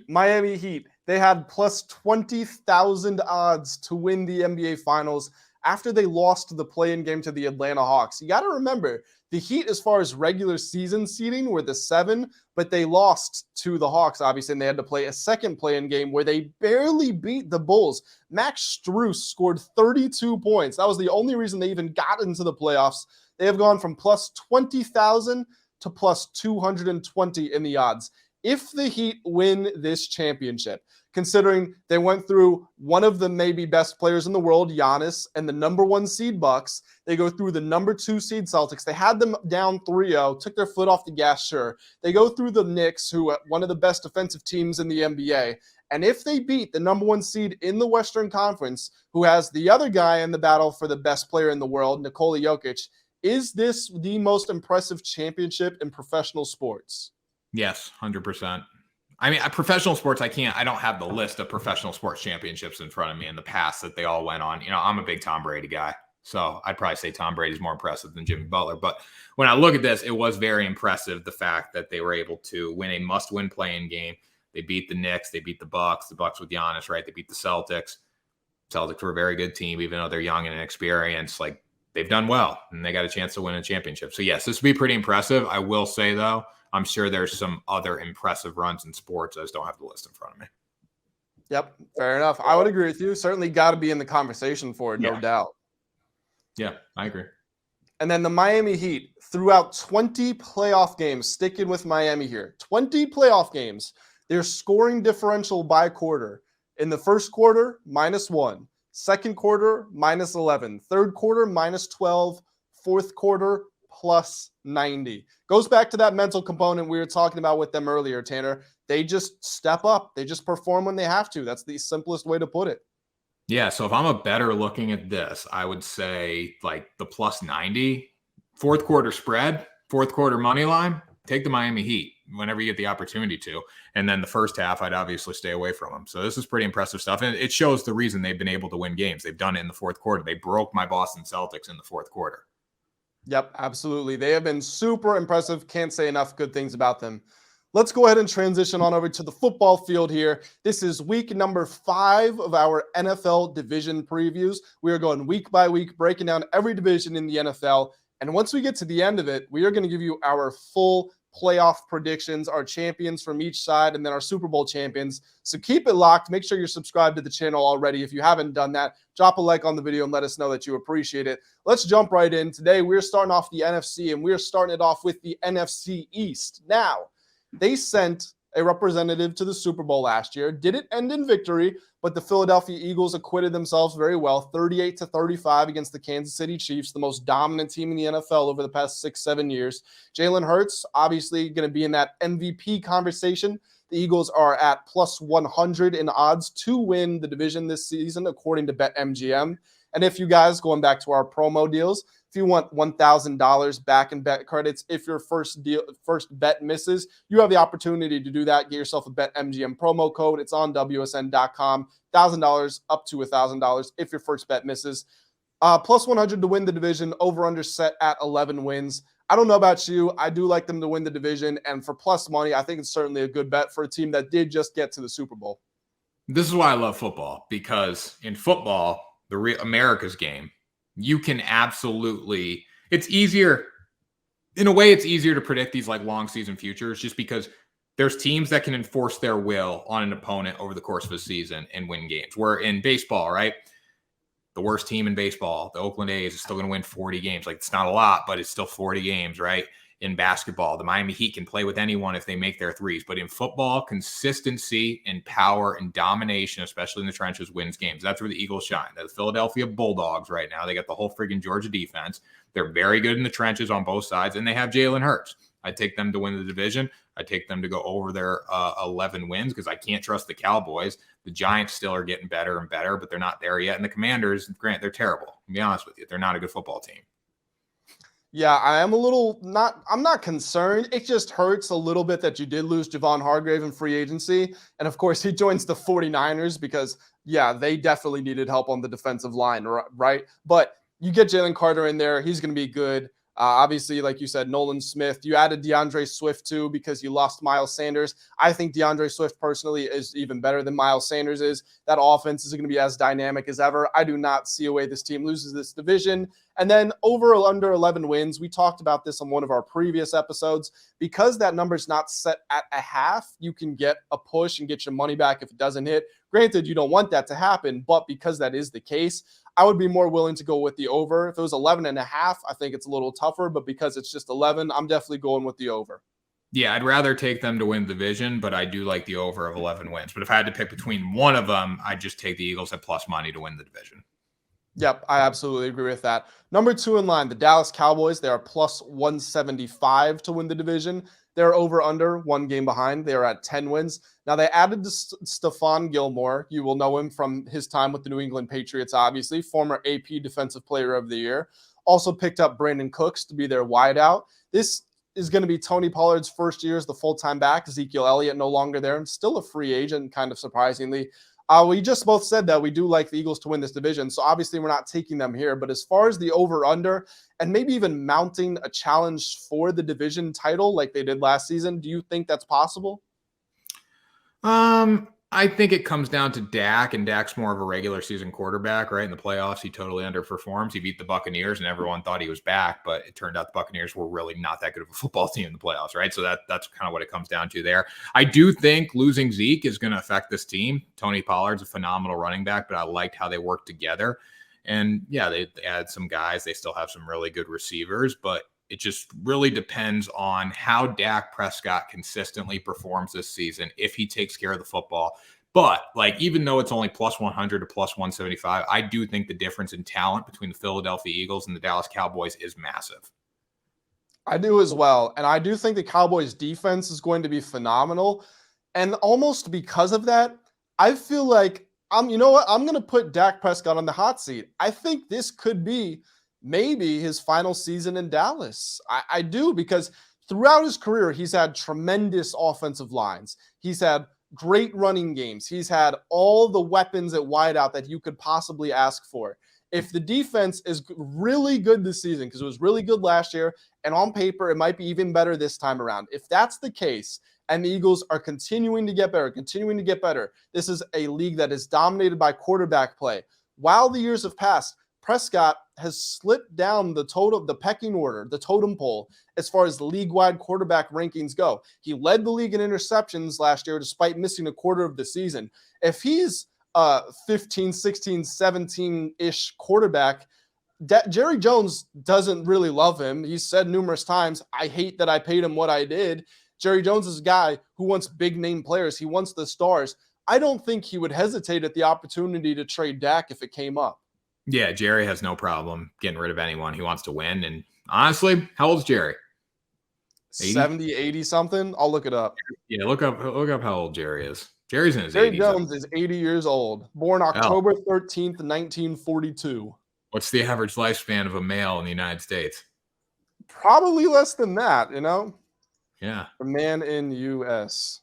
Miami Heat, they had plus 20,000 odds to win the NBA Finals after they lost the play-in game to the Atlanta Hawks. You got to remember, the Heat, as far as regular season seeding, were the 7, but they lost to the Hawks, obviously, and they had to play a second play-in game where they barely beat the Bulls. Max Strus scored 32 points. That was the only reason they even got into the playoffs. They have gone from plus 20,000 to plus 220 in the odds. If the Heat win this championship, considering they went through one of the maybe best players in the world, Giannis, and the number 1 seed Bucks, they go through the number 2 seed Celtics. They had them down 3-0, took their foot off the gas, sure. They go through the Knicks, who are one of the best defensive teams in the NBA. And if they beat the number 1 seed in the Western Conference, who has the other guy in the battle for the best player in the world, Nikola Jokic, is this the most impressive championship in professional sports? Yes, 100%. I mean, professional sports, I don't have the list of professional sports championships in front of me in the past that they all went on. I'm a big Tom Brady guy, so I'd probably say Tom Brady's more impressive than Jimmy Butler. But when I look at this, it was very impressive, the fact that they were able to win a must-win play-in game. They beat the Knicks, they beat the Bucks with Giannis, right? They beat the Celtics. Celtics were a very good team, even though they're young and inexperienced. Like, they've done well, and they got a chance to win a championship. So, yes, this would be pretty impressive. I will say, though, I'm sure there's some other impressive runs in sports. I just don't have the list in front of me. Yep, fair enough. I would agree with you. Certainly got to be in the conversation for it, no doubt. Yeah, I agree. And then the Miami Heat, throughout 20 playoff games, sticking with Miami here, 20 playoff games, their scoring differential by quarter. In the first quarter, -1. Second quarter, -11. Third quarter, -12. Fourth quarter, plus 90. Goes back to that mental component we were talking about with them earlier, Tanner. They just step up. They just perform when they have to. That's the simplest way to put it. Yeah, so if I'm a better looking at this, I would say like the plus 90. Fourth quarter spread, fourth quarter money line, take the Miami Heat whenever you get the opportunity to. And then the first half, I'd obviously stay away from them. So this is pretty impressive stuff. And it shows the reason they've been able to win games. They've done it in the fourth quarter. They broke my Boston Celtics in the fourth quarter. Yep, absolutely. They have been super impressive. Can't say enough good things about them. Let's go ahead and transition on over to the football field here. This is week number 5 of our NFL division previews. We are going week by week, breaking down every division in the NFL. And once we get to the end of it, we are going to give you our full playoff predictions, our champions from each side, and then our Super Bowl champions. So keep it locked. Make sure you're subscribed to the channel already. If you haven't done that, drop a like on the video and let us know that you appreciate it. Let's jump right in. Today, we're starting off the NFC, and we're starting it off with the NFC East. Now, they sent a representative to the Super Bowl last year. Didn't end in victory, but the Philadelphia Eagles acquitted themselves very well, 38-35 against the Kansas City Chiefs, the most dominant team in the NFL over the past 6-7 years. Jalen Hurts, obviously going to be in that MVP conversation. The Eagles are at plus 100 in odds to win the division this season, according to BetMGM. And if you guys, going back to our promo deals, if you want $1,000 back in bet credits, if your first bet misses, you have the opportunity to do that. Get yourself a BetMGM promo code. It's on WSN.com. $1,000 up to $1,000 if your first bet misses. Plus 100 to win the division. Over/under set at 11 wins. I don't know about you. I do like them to win the division. And for plus money, I think it's certainly a good bet for a team that did just get to the Super Bowl. This is why I love football, because in football, America's game, you can absolutely, it's easier, in a way, it's easier to predict these like long season futures just because there's teams that can enforce their will on an opponent over the course of a season and win games. Where in baseball, right? The worst team in baseball, the Oakland A's, is still going to win 40 games. Like, it's not a lot, but it's still 40 games, right? In basketball, the Miami Heat can play with anyone if they make their threes. But in football, consistency and power and domination, especially in the trenches, wins games. That's where the Eagles shine. The Philadelphia Bulldogs right now, they got the whole freaking Georgia defense. They're very good in the trenches on both sides, and they have Jalen Hurts. I take them to win the division. I take them to go over their 11 wins because I can't trust the Cowboys. The Giants still are getting better and better, but they're not there yet. And the Commanders, Grant, they're terrible. To be honest with you, they're not a good football team. Yeah, I am a little I'm not concerned. It just hurts a little bit that you did lose Javon Hargrave in free agency. And of course, he joins the 49ers because, yeah, they definitely needed help on the defensive line, right? But you get Jalen Carter in there. He's going to be good. Obviously, like you said, Nolan Smith. You added DeAndre Swift too because you lost Miles Sanders. I think DeAndre Swift personally is even better than Miles Sanders is. That offense is going to be as dynamic as ever. I do not see a way this team loses this division. And then over or under 11 wins, we talked about this on one of our previous episodes. Because that number is not set at a half, you can get a push and get your money back if it doesn't hit. Granted, you don't want that to happen, but because that is the case, I would be more willing to go with the over. If it was 11 and a half, I think it's a little tougher, but because it's just 11, I'm definitely going with the over. Yeah, I'd rather take them to win the division, but I do like the over of 11 wins. But if I had to pick between one of them, I'd just take the Eagles at plus money to win the division. Yep, I absolutely agree with that. Number 2 in line, the Dallas Cowboys. They are plus 175 to win the division. They're over under 1 game behind. They are at 10 wins. Now, they added Stephon Gilmore. You will know him from his time with the New England Patriots, obviously, former AP Defensive Player of the Year. Also picked up Brandon Cooks to be their wideout. This is going to be Tony Pollard's first year as the full-time back. Ezekiel Elliott no longer there and still a free agent, kind of surprisingly. We just both said that we do like the Eagles to win this division, so obviously we're not taking them here. But as far as the over-under and maybe even mounting a challenge for the division title like they did last season, do you think that's possible? I think it comes down to Dak, and Dak's more of a regular season quarterback, right? In the playoffs, he totally underperforms. He beat the Buccaneers, and everyone thought he was back, but it turned out the Buccaneers were really not that good of a football team in the playoffs, right? So that's kind of what it comes down to there. I do think losing Zeke is going to affect this team. Tony Pollard's a phenomenal running back, but I liked how they worked together. And yeah, they added some guys. They still have some really good receivers, but it just really depends on how Dak Prescott consistently performs this season, if he takes care of the football. But like, even though it's only plus 100 to plus 175, I do think the difference in talent between the Philadelphia Eagles and the Dallas Cowboys is massive. I do as well. And I do think the Cowboys defense is going to be phenomenal. And almost because of that, I feel like you know what? I'm going to put Dak Prescott on the hot seat. I think this could be maybe his final season in Dallas. I do, because throughout his career, he's had tremendous offensive lines. He's had great running games. He's had all the weapons at wideout that you could possibly ask for. If the defense is really good this season, because it was really good last year, and on paper, it might be even better this time around. If that's the case, and the Eagles are continuing to get better, this is a league that is dominated by quarterback play. While the years have passed, Prescott has slipped down the pecking order, the totem pole, as far as league-wide quarterback rankings go. He led the league in interceptions last year despite missing a quarter of the season. If he's 15, 16, 17-ish quarterback, Jerry Jones doesn't really love him. He's said numerous times, I hate that I paid him what I did. Jerry Jones is a guy who wants big-name players. He wants the stars. I don't think he would hesitate at the opportunity to trade Dak if it came up. Yeah, Jerry has no problem getting rid of anyone. He wants to win. And honestly, how old is Jerry? 70, 80 something? I'll look it up. Yeah, look up how old Jerry is. Jerry's in his 80s. Jerry Jones is 80 years old. Born October 13th, 1942. What's the average lifespan of a male in the United States? Probably less than that, you know? Yeah. A man in U.S.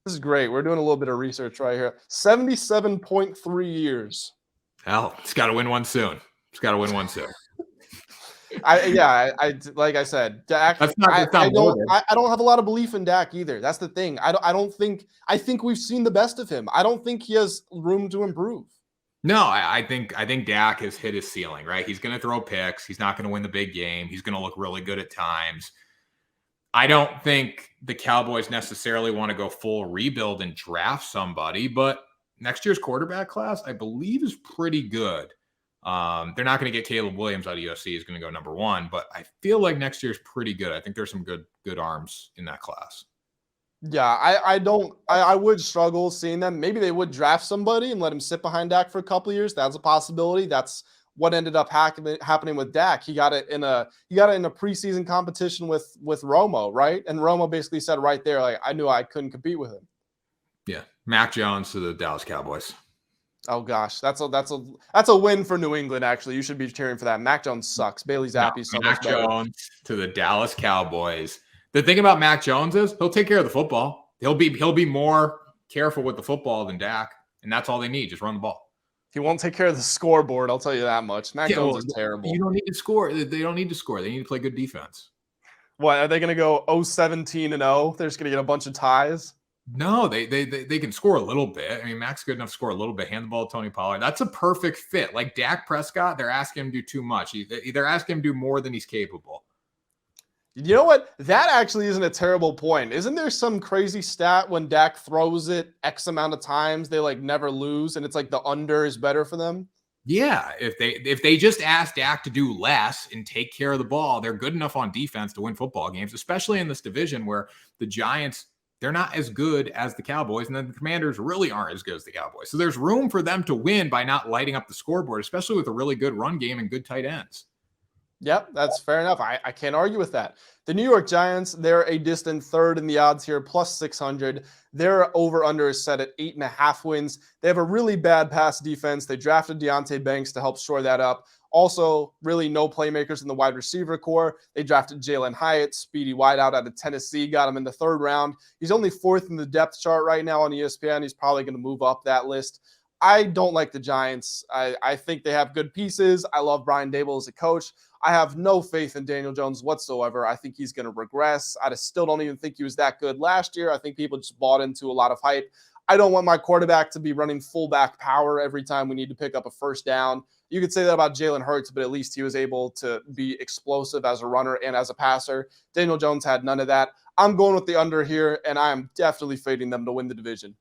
This is great. We're doing a little bit of research right here. 77.3 years. Hell, it's got to win one soon. I like I said, Dak. I don't have a lot of belief in Dak either. That's the thing. I think we've seen the best of him. I don't think he has room to improve. No, I think Dak has hit his ceiling, right? He's going to throw picks. He's not going to win the big game. He's going to look really good at times. I don't think the Cowboys necessarily want to go full rebuild and draft somebody, but next year's quarterback class, I believe, is pretty good. They're not going to get Caleb Williams out of USC. He's going to go number 1, but I feel like next year's pretty good. I think there's some good arms in that class. Yeah, I would struggle seeing them. Maybe they would draft somebody and let him sit behind Dak for a couple of years. That's a possibility. That's what ended up happening with Dak. He got it in a preseason competition with Romo, right? And Romo basically said right there, like, I knew I couldn't compete with him. Yeah, Mac Jones to the Dallas Cowboys. Oh gosh, that's a win for New England. Actually, you should be cheering for that. Mac Jones sucks. Bailey Zappe's so much better. Mac Jones to the Dallas Cowboys. The thing about Mac Jones is he'll take care of the football. He'll be more careful with the football than Dak, and that's all they need. Just run the ball. He won't take care of the scoreboard. I'll tell you that much. Mac Jones is terrible. You don't need to score. They don't need to score. They need to play good defense. What are they going to go 0-17-0? They're just going to get a bunch of ties. No, they can score a little bit. I mean, Mac's good enough to score a little bit. Hand the ball to Tony Pollard. That's a perfect fit. Like Dak Prescott, they're asking him to do too much. They're asking him to do more than he's capable. You know what? That actually isn't a terrible point. Isn't there some crazy stat when Dak throws it X amount of times, they like never lose, and it's like the under is better for them? Yeah, if they just ask Dak to do less and take care of the ball, they're good enough on defense to win football games, especially in this division where the Giants, they're not as good as the Cowboys, and then the Commanders really aren't as good as the Cowboys. So there's room for them to win by not lighting up the scoreboard, especially with a really good run game and good tight ends. Yep, that's fair enough. I can't argue with that. The New York Giants, they're a distant third in the odds here, plus 600. Their over-under is set at 8.5 wins. They have a really bad pass defense. They drafted Deonte Banks to help shore that up. Also, really no playmakers in the wide receiver core. They drafted Jalen Hyatt, speedy wideout out of Tennessee, got him in the third round. He's only fourth in the depth chart right now on ESPN. He's probably going to move up that list. I don't like the Giants. I think they have good pieces. I love Brian Daboll as a coach. I have no faith in Daniel Jones whatsoever. I think he's going to regress. I still don't even think he was that good last year. I think people just bought into a lot of hype. I don't want my quarterback to be running fullback power every time we need to pick up a first down. You could say that about Jalen Hurts, but at least he was able to be explosive as a runner and as a passer. Daniel Jones had none of that. I'm going with the under here, and I am definitely fading them to win the division.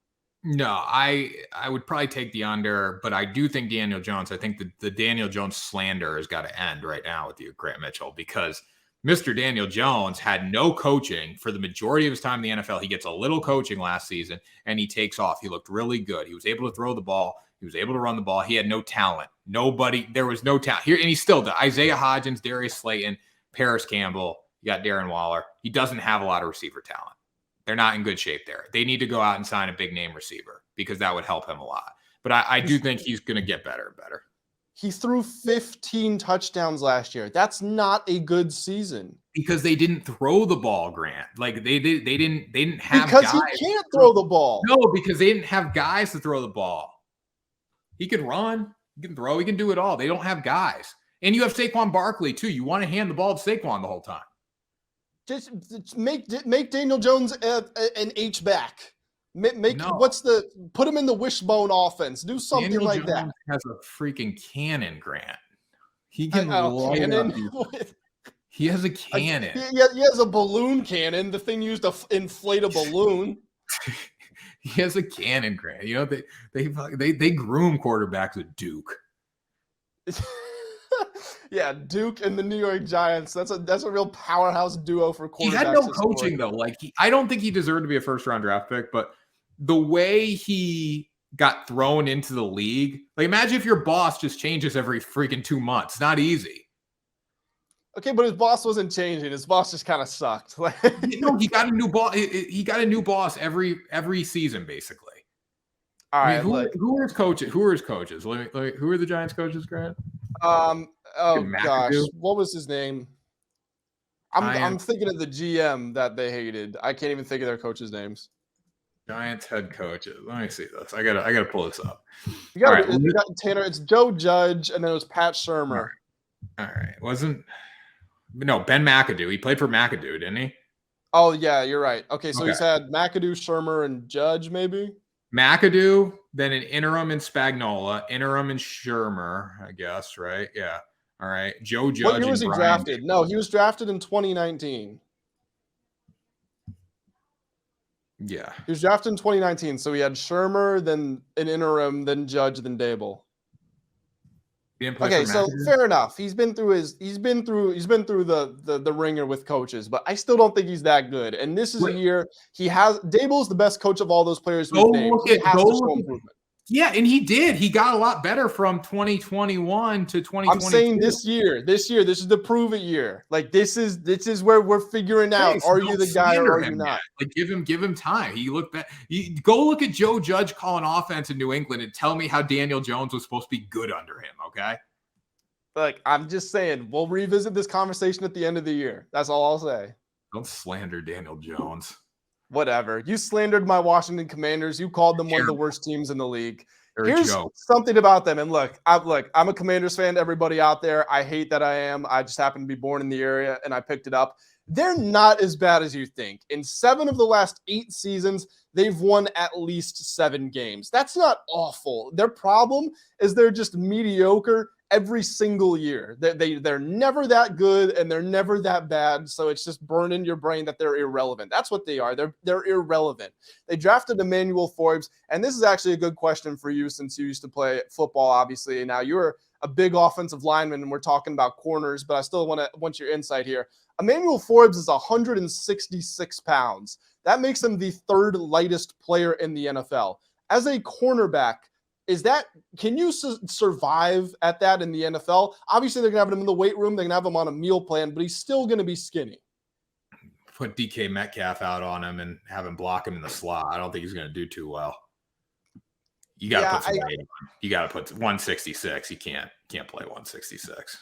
No, I would probably take the under, but I do think Daniel Jones, I think the Daniel Jones slander has got to end right now with you, Grant Mitchell, because Mr. Daniel Jones had no coaching for the majority of his time in the NFL. He gets a little coaching last season, and he takes off. He looked really good. He was able to throw the ball. He was able to run the ball. He had no talent. There was no talent here, and he still does. Isaiah Hodgins, Darius Slayton, Paris Campbell, you got Darren Waller. He doesn't have a lot of receiver talent. They're not in good shape there. They need to go out and sign a big name receiver because that would help him a lot. But I do think he's going to get better and better. He threw 15 touchdowns last year. That's not a good season. Because they didn't throw the ball, Grant. Like they didn't have because guys. He can't throw the ball. No, because they didn't have guys to throw the ball. He can run, he can throw, he can do it all. They don't have guys. And you have Saquon Barkley too. You want to hand the ball to Saquon the whole time. Just make Daniel Jones an H back. Put him in the wishbone offense. Do something Daniel like Jones that. Has a freaking cannon, Grant. He can cannon. He has a cannon. He has a balloon cannon. The thing used to inflate a balloon. He has a cannon, Grant. You know they groom quarterbacks at Duke. Yeah, Duke and the New York Giants. That's a real powerhouse duo for quarterbacks. He had no coaching though. Like I don't think he deserved to be a first-round draft pick, but the way he got thrown into the league, like imagine if your boss just changes every freaking 2 months. Not easy. Okay, but his boss wasn't changing. His boss just kind of sucked. He got a new boss. He got a new boss every season, basically. All right. Who are his coaches? Who are the Giants coaches, Grant? Oh gosh, what was his name? I'm thinking of the GM that they hated. I can't even think of their coaches' names. Giants head coaches. Let me see this. I gotta pull this up. You got Tanner. It's Joe Judge, and then it was Pat Shurmur. All right. Ben McAdoo. He played for McAdoo, didn't he? Oh yeah, you're right. Okay, so he's had McAdoo, Shurmur, and Judge, maybe. McAdoo, then an interim in Spagnuolo, interim in Shurmur, I guess, right? Yeah. All right. Joe Judge. What year was he drafted? No, he was drafted in 2019. Yeah. He was drafted in 2019. So he had Shurmur, then an interim, then Judge, then Daboll. Okay, so fair enough. He's been through the ringer with coaches, but I still don't think he's that good. And this is a year Daboll's the best coach of all those players we've named. He has to show improvement. Yeah, and he did. He got a lot better from 2021 to 2022. I'm saying this year, this is the prove it year. Like this is where we're figuring out: are you the guy or are you not? Like give him time. He looked back. Go look at Joe Judge calling offense in New England and tell me how Daniel Jones was supposed to be good under him. Okay. Like I'm just saying, we'll revisit this conversation at the end of the year. That's all I'll say. Don't slander Daniel Jones. Whatever. You slandered my Washington Commanders. You called them one of the worst teams in the league. They're a Here's joke. something about them. And look, I'm a Commanders fan. Everybody out there, I hate that I am. I just happen to be born in the area and I picked it up. They're not as bad as you think. In 7 of the last 8 seasons, they've won at least 7 games. That's not awful. Their problem is they're just mediocre every single year. They're never that good and they're never that bad. So it's just burned in your brain that they're irrelevant. That's what they are. They're irrelevant. They drafted Emmanuel Forbes, and this is actually a good question for you since you used to play football, obviously. And now you're a big offensive lineman, and we're talking about corners, but I still want your insight here. Emmanuel Forbes is 166 pounds. That makes him the 3rd lightest player in the NFL. As a cornerback, can you survive at that in the NFL? Obviously, they're going to have him in the weight room. They're going to have him on a meal plan, but he's still going to be skinny. Put DK Metcalf out on him and have him block him in the slot. I don't think he's going to do too well. You got to put some weight on. You got to put 166. You can't play 166.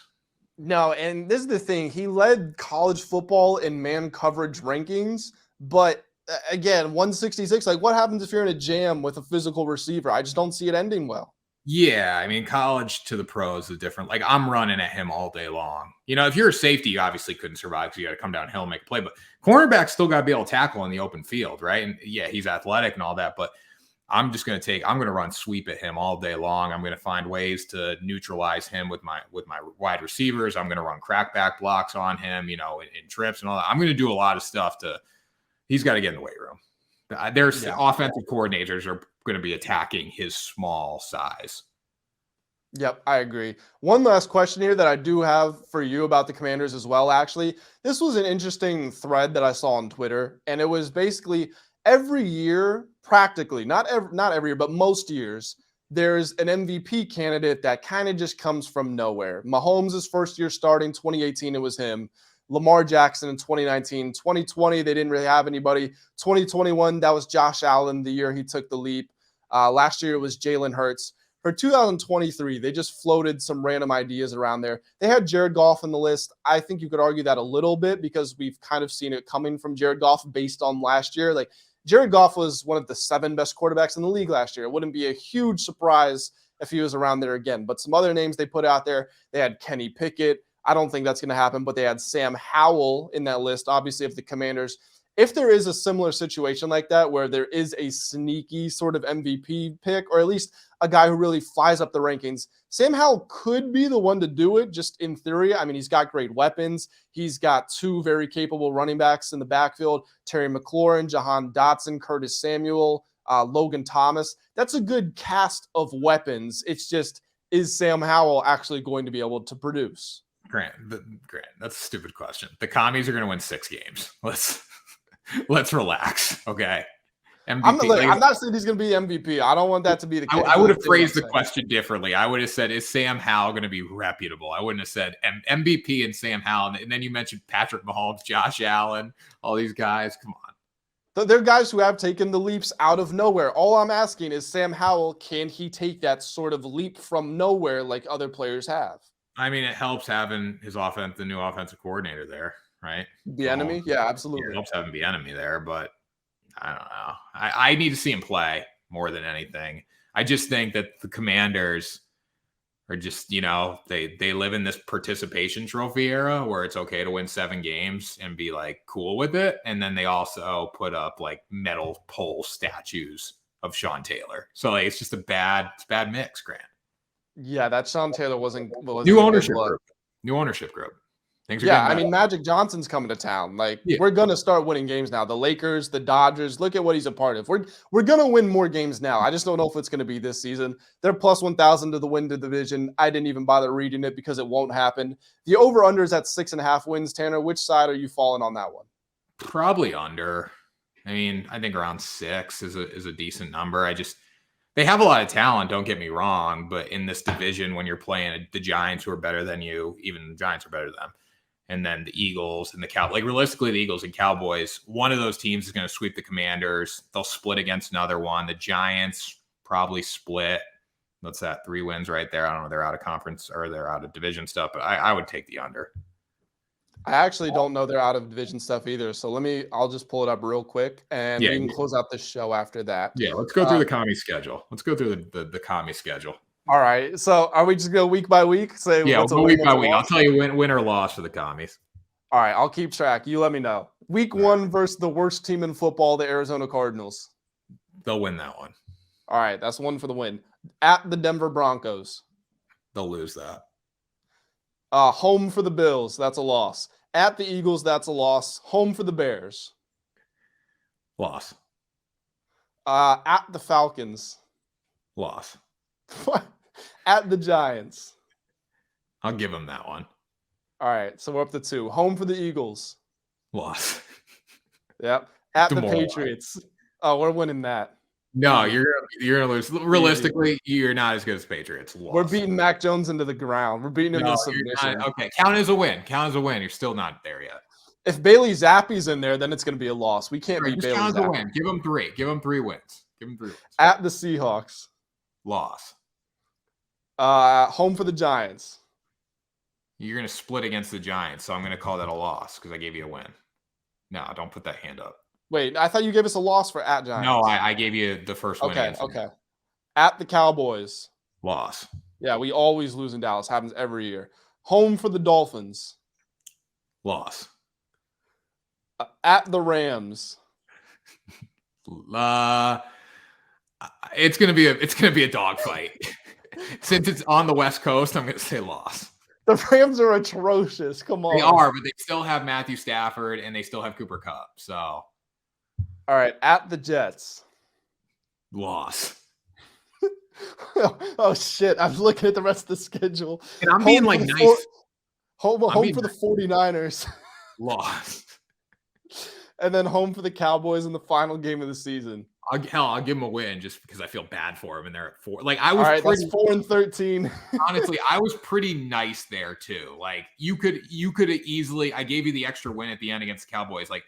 No, and this is the thing. He led college football in man coverage rankings, but again, 166, like what happens if you're in a jam with a physical receiver? I just don't see it ending well. Yeah, I mean, college to the pros is different. Like, I'm running at him all day long. You know, if you're a safety, you obviously couldn't survive because you got to come downhill and make a play. But cornerback still got to be able to tackle in the open field, right? And yeah, he's athletic and all that, but I'm going to run sweep at him all day long. I'm going to find ways to neutralize him with my wide receivers. I'm going to run crackback blocks on him, in trips and all that. I'm going to do a lot of stuff he's got to get in the weight room. There's offensive coordinators are going to be attacking his small size. Yep, I agree. One last question here that I do have for you about the Commanders as well, actually. This was an interesting thread that I saw on Twitter, and it was basically every year, practically, not every year, but most years, there's an MVP candidate that kind of just comes from nowhere. Mahomes' first year starting, 2018, it was him. Lamar Jackson in 2019. 2020, they didn't really have anybody. 2021, that was Josh Allen, the year he took the leap. Last year, it was Jalen Hurts. For 2023, they just floated some random ideas around there. They had Jared Goff on the list. I think you could argue that a little bit because we've kind of seen it coming from Jared Goff based on last year. Like, Jared Goff was one of the 7 best quarterbacks in the league last year. It wouldn't be a huge surprise if he was around there again. But some other names they put out there, they had Kenny Pickett. I don't think that's going to happen, but they had Sam Howell in that list, obviously, of the Commanders. If there is a similar situation like that where there is a sneaky sort of MVP pick, or at least a guy who really flies up the rankings, Sam Howell could be the one to do it, just in theory. I mean, he's got great weapons. He's got 2 very capable running backs in the backfield, Terry McLaurin, Jahan Dotson, Curtis Samuel, Logan Thomas. That's a good cast of weapons. It's just, is Sam Howell actually going to be able to produce? Grant, that's a stupid question. The Commies are going to win 6 games. Let's relax, okay? MVP. I'm not saying he's going to be MVP. I don't want that to be the case. I would have phrased the question differently. I would have said, is Sam Howell going to be reputable? I wouldn't have said MVP and Sam Howell. And then you mentioned Patrick Mahomes, Josh Allen, all these guys. Come on. They're guys who have taken the leaps out of nowhere. All I'm asking is, Sam Howell, can he take that sort of leap from nowhere like other players have? I mean, it helps having the new offensive coordinator there, right? Enemy? Yeah, absolutely. It helps having enemy there, but I don't know. I need to see him play more than anything. I just think that the Commanders are just, they live in this participation trophy era where it's okay to win 7 games and be like cool with it. And then they also put up like metal pole statues of Sean Taylor. So like, it's just a bad mix, Grant. Yeah, that Sean Taylor wasn't new ownership group. New ownership group. I mean, Magic Johnson's coming to town. Like, we're going to start winning games now. The Lakers, the Dodgers, look at what he's a part of. We're going to win more games now. I just don't know if it's going to be this season. They're plus 1,000 to the win the division. I didn't even bother reading it because it won't happen. The over-under is at 6.5 wins. Tanner, which side are you falling on that one? Probably under. I mean, I think around 6 is a decent number. They have a lot of talent, don't get me wrong, but in this division, when you're playing the Giants who are better than you, even the Giants are better than them, and then the Eagles and the Cowboys, like realistically, the Eagles and Cowboys, one of those teams is going to sweep the Commanders. They'll split against another one. The Giants probably split. What's that? 3 wins right there. I don't know. They're out of conference or they're out of division stuff, but I would take the under. I actually don't know their out of division stuff either. So I'll just pull it up real quick and Yeah, we can close out this show after that. yeah. Let's go through the commie schedule. Let's go through the commie schedule. All right. So are we just go week by week? Say Yeah, what's we'll a go win, week what's by a week. I'll loss? tell you win or loss for the commies. All right. I'll keep track. You let me know. Week All right. 1 versus the worst team in football, the Arizona Cardinals. They'll win that one. All right. That's 1 for the win. At the Denver Broncos. They'll lose that. Home for the Bills. That's a loss. At the Eagles. That's a loss. Home for the Bears. Loss. At the Falcons. Loss. At the Giants. I'll give them that one. All right. So we're up to 2. Home for the Eagles. Loss. Yep. At the Demoralized. Patriots. Oh, we're winning that. No, you're gonna lose. Realistically, you're not as good as Patriots. Loss. We're beating Mac Jones into the ground. We're beating him No, to submission. not, okay, count as a win. Count as a win. You're still not there yet. If Bailey Zappi's in there, then it's going to be a loss. We can't beat Just Bailey count as a Zappi. win. Give them 3. Give them 3 wins. Give them 3 wins. At the Seahawks. Loss. Home for the Giants. You're gonna split against the Giants, so I'm gonna call that a loss because I gave you a win. No, don't put that hand up. Wait, I thought you gave us a loss for at Giants. No, I gave you the first win. Okay. At the Cowboys. Loss. Yeah, we always lose in Dallas. Happens every year. Home for the Dolphins. Loss. At the Rams. It's gonna be a dogfight. Since it's on the West Coast, I'm gonna say loss. The Rams are atrocious. Come on. They are, but they still have Matthew Stafford and they still have Cooper Kupp. So, all right. At the Jets. Loss. Oh shit! I'm looking at the rest of the schedule. And I'm being like nice. Home for the 49ers. Loss. And then home for the Cowboys in the final game of the season. I'll give them a win just because I feel bad for them and they're at 4. Like I was all right, that's 4-13. Honestly, I was pretty nice there too. Like you could easily. I gave you the extra win at the end against the Cowboys. Like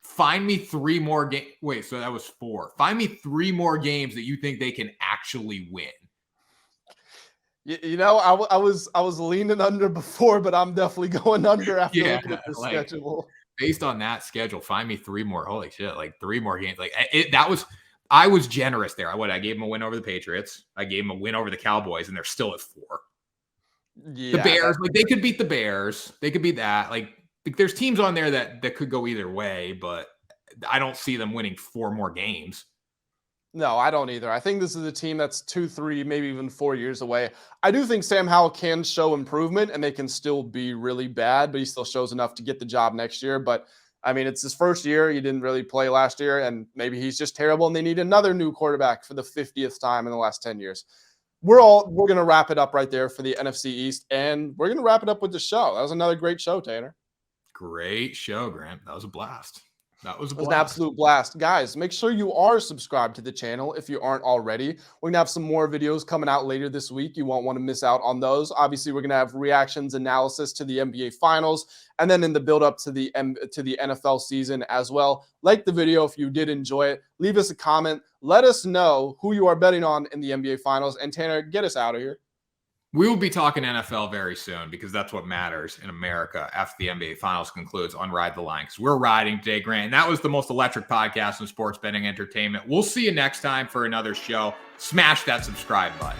find me 3 more games. Wait, so that was 4. Find me 3 more games that you think they can actually win. You know, I was leaning under before, but I'm definitely going under after looking at the schedule. Based on that schedule, find me 3 more. Holy shit, like 3 more games. Like I was generous there. I gave them a win over the Patriots. I gave them a win over the Cowboys, and they're still at 4. Yeah, the Bears, like they could beat the Bears. They could beat that. Like there's teams on there that could go either way, but I don't see them winning 4 more games. No, I don't either. I think this is a team that's 2, 3, maybe even 4 years away. I do think Sam Howell can show improvement and they can still be really bad, but he still shows enough to get the job next year. But I mean, it's his first year. He didn't really play last year, and maybe he's just terrible and they need another new quarterback for the 50th time in the last 10 years. We're going to wrap it up right there for the NFC East, and we're going to wrap it up with the show. That was another great show, Tanner. Great show, Grant. That was a blast. That was a blast. It was an absolute blast. Guys, make sure you are subscribed to the channel if you aren't already. We're going to have some more videos coming out later this week. You won't want to miss out on those. Obviously, we're going to have reactions, analysis to the NBA Finals, and then in the build-up to the NFL season as well. Like the video if you did enjoy it. Leave us a comment. Let us know who you are betting on in the NBA Finals. And Tanner, get us out of here. We will be talking NFL very soon because that's what matters in America after the NBA Finals concludes on Ride the Line. Because we're riding today, Grant. And that was the most electric podcast in sports betting entertainment. We'll see you next time for another show. Smash that subscribe button.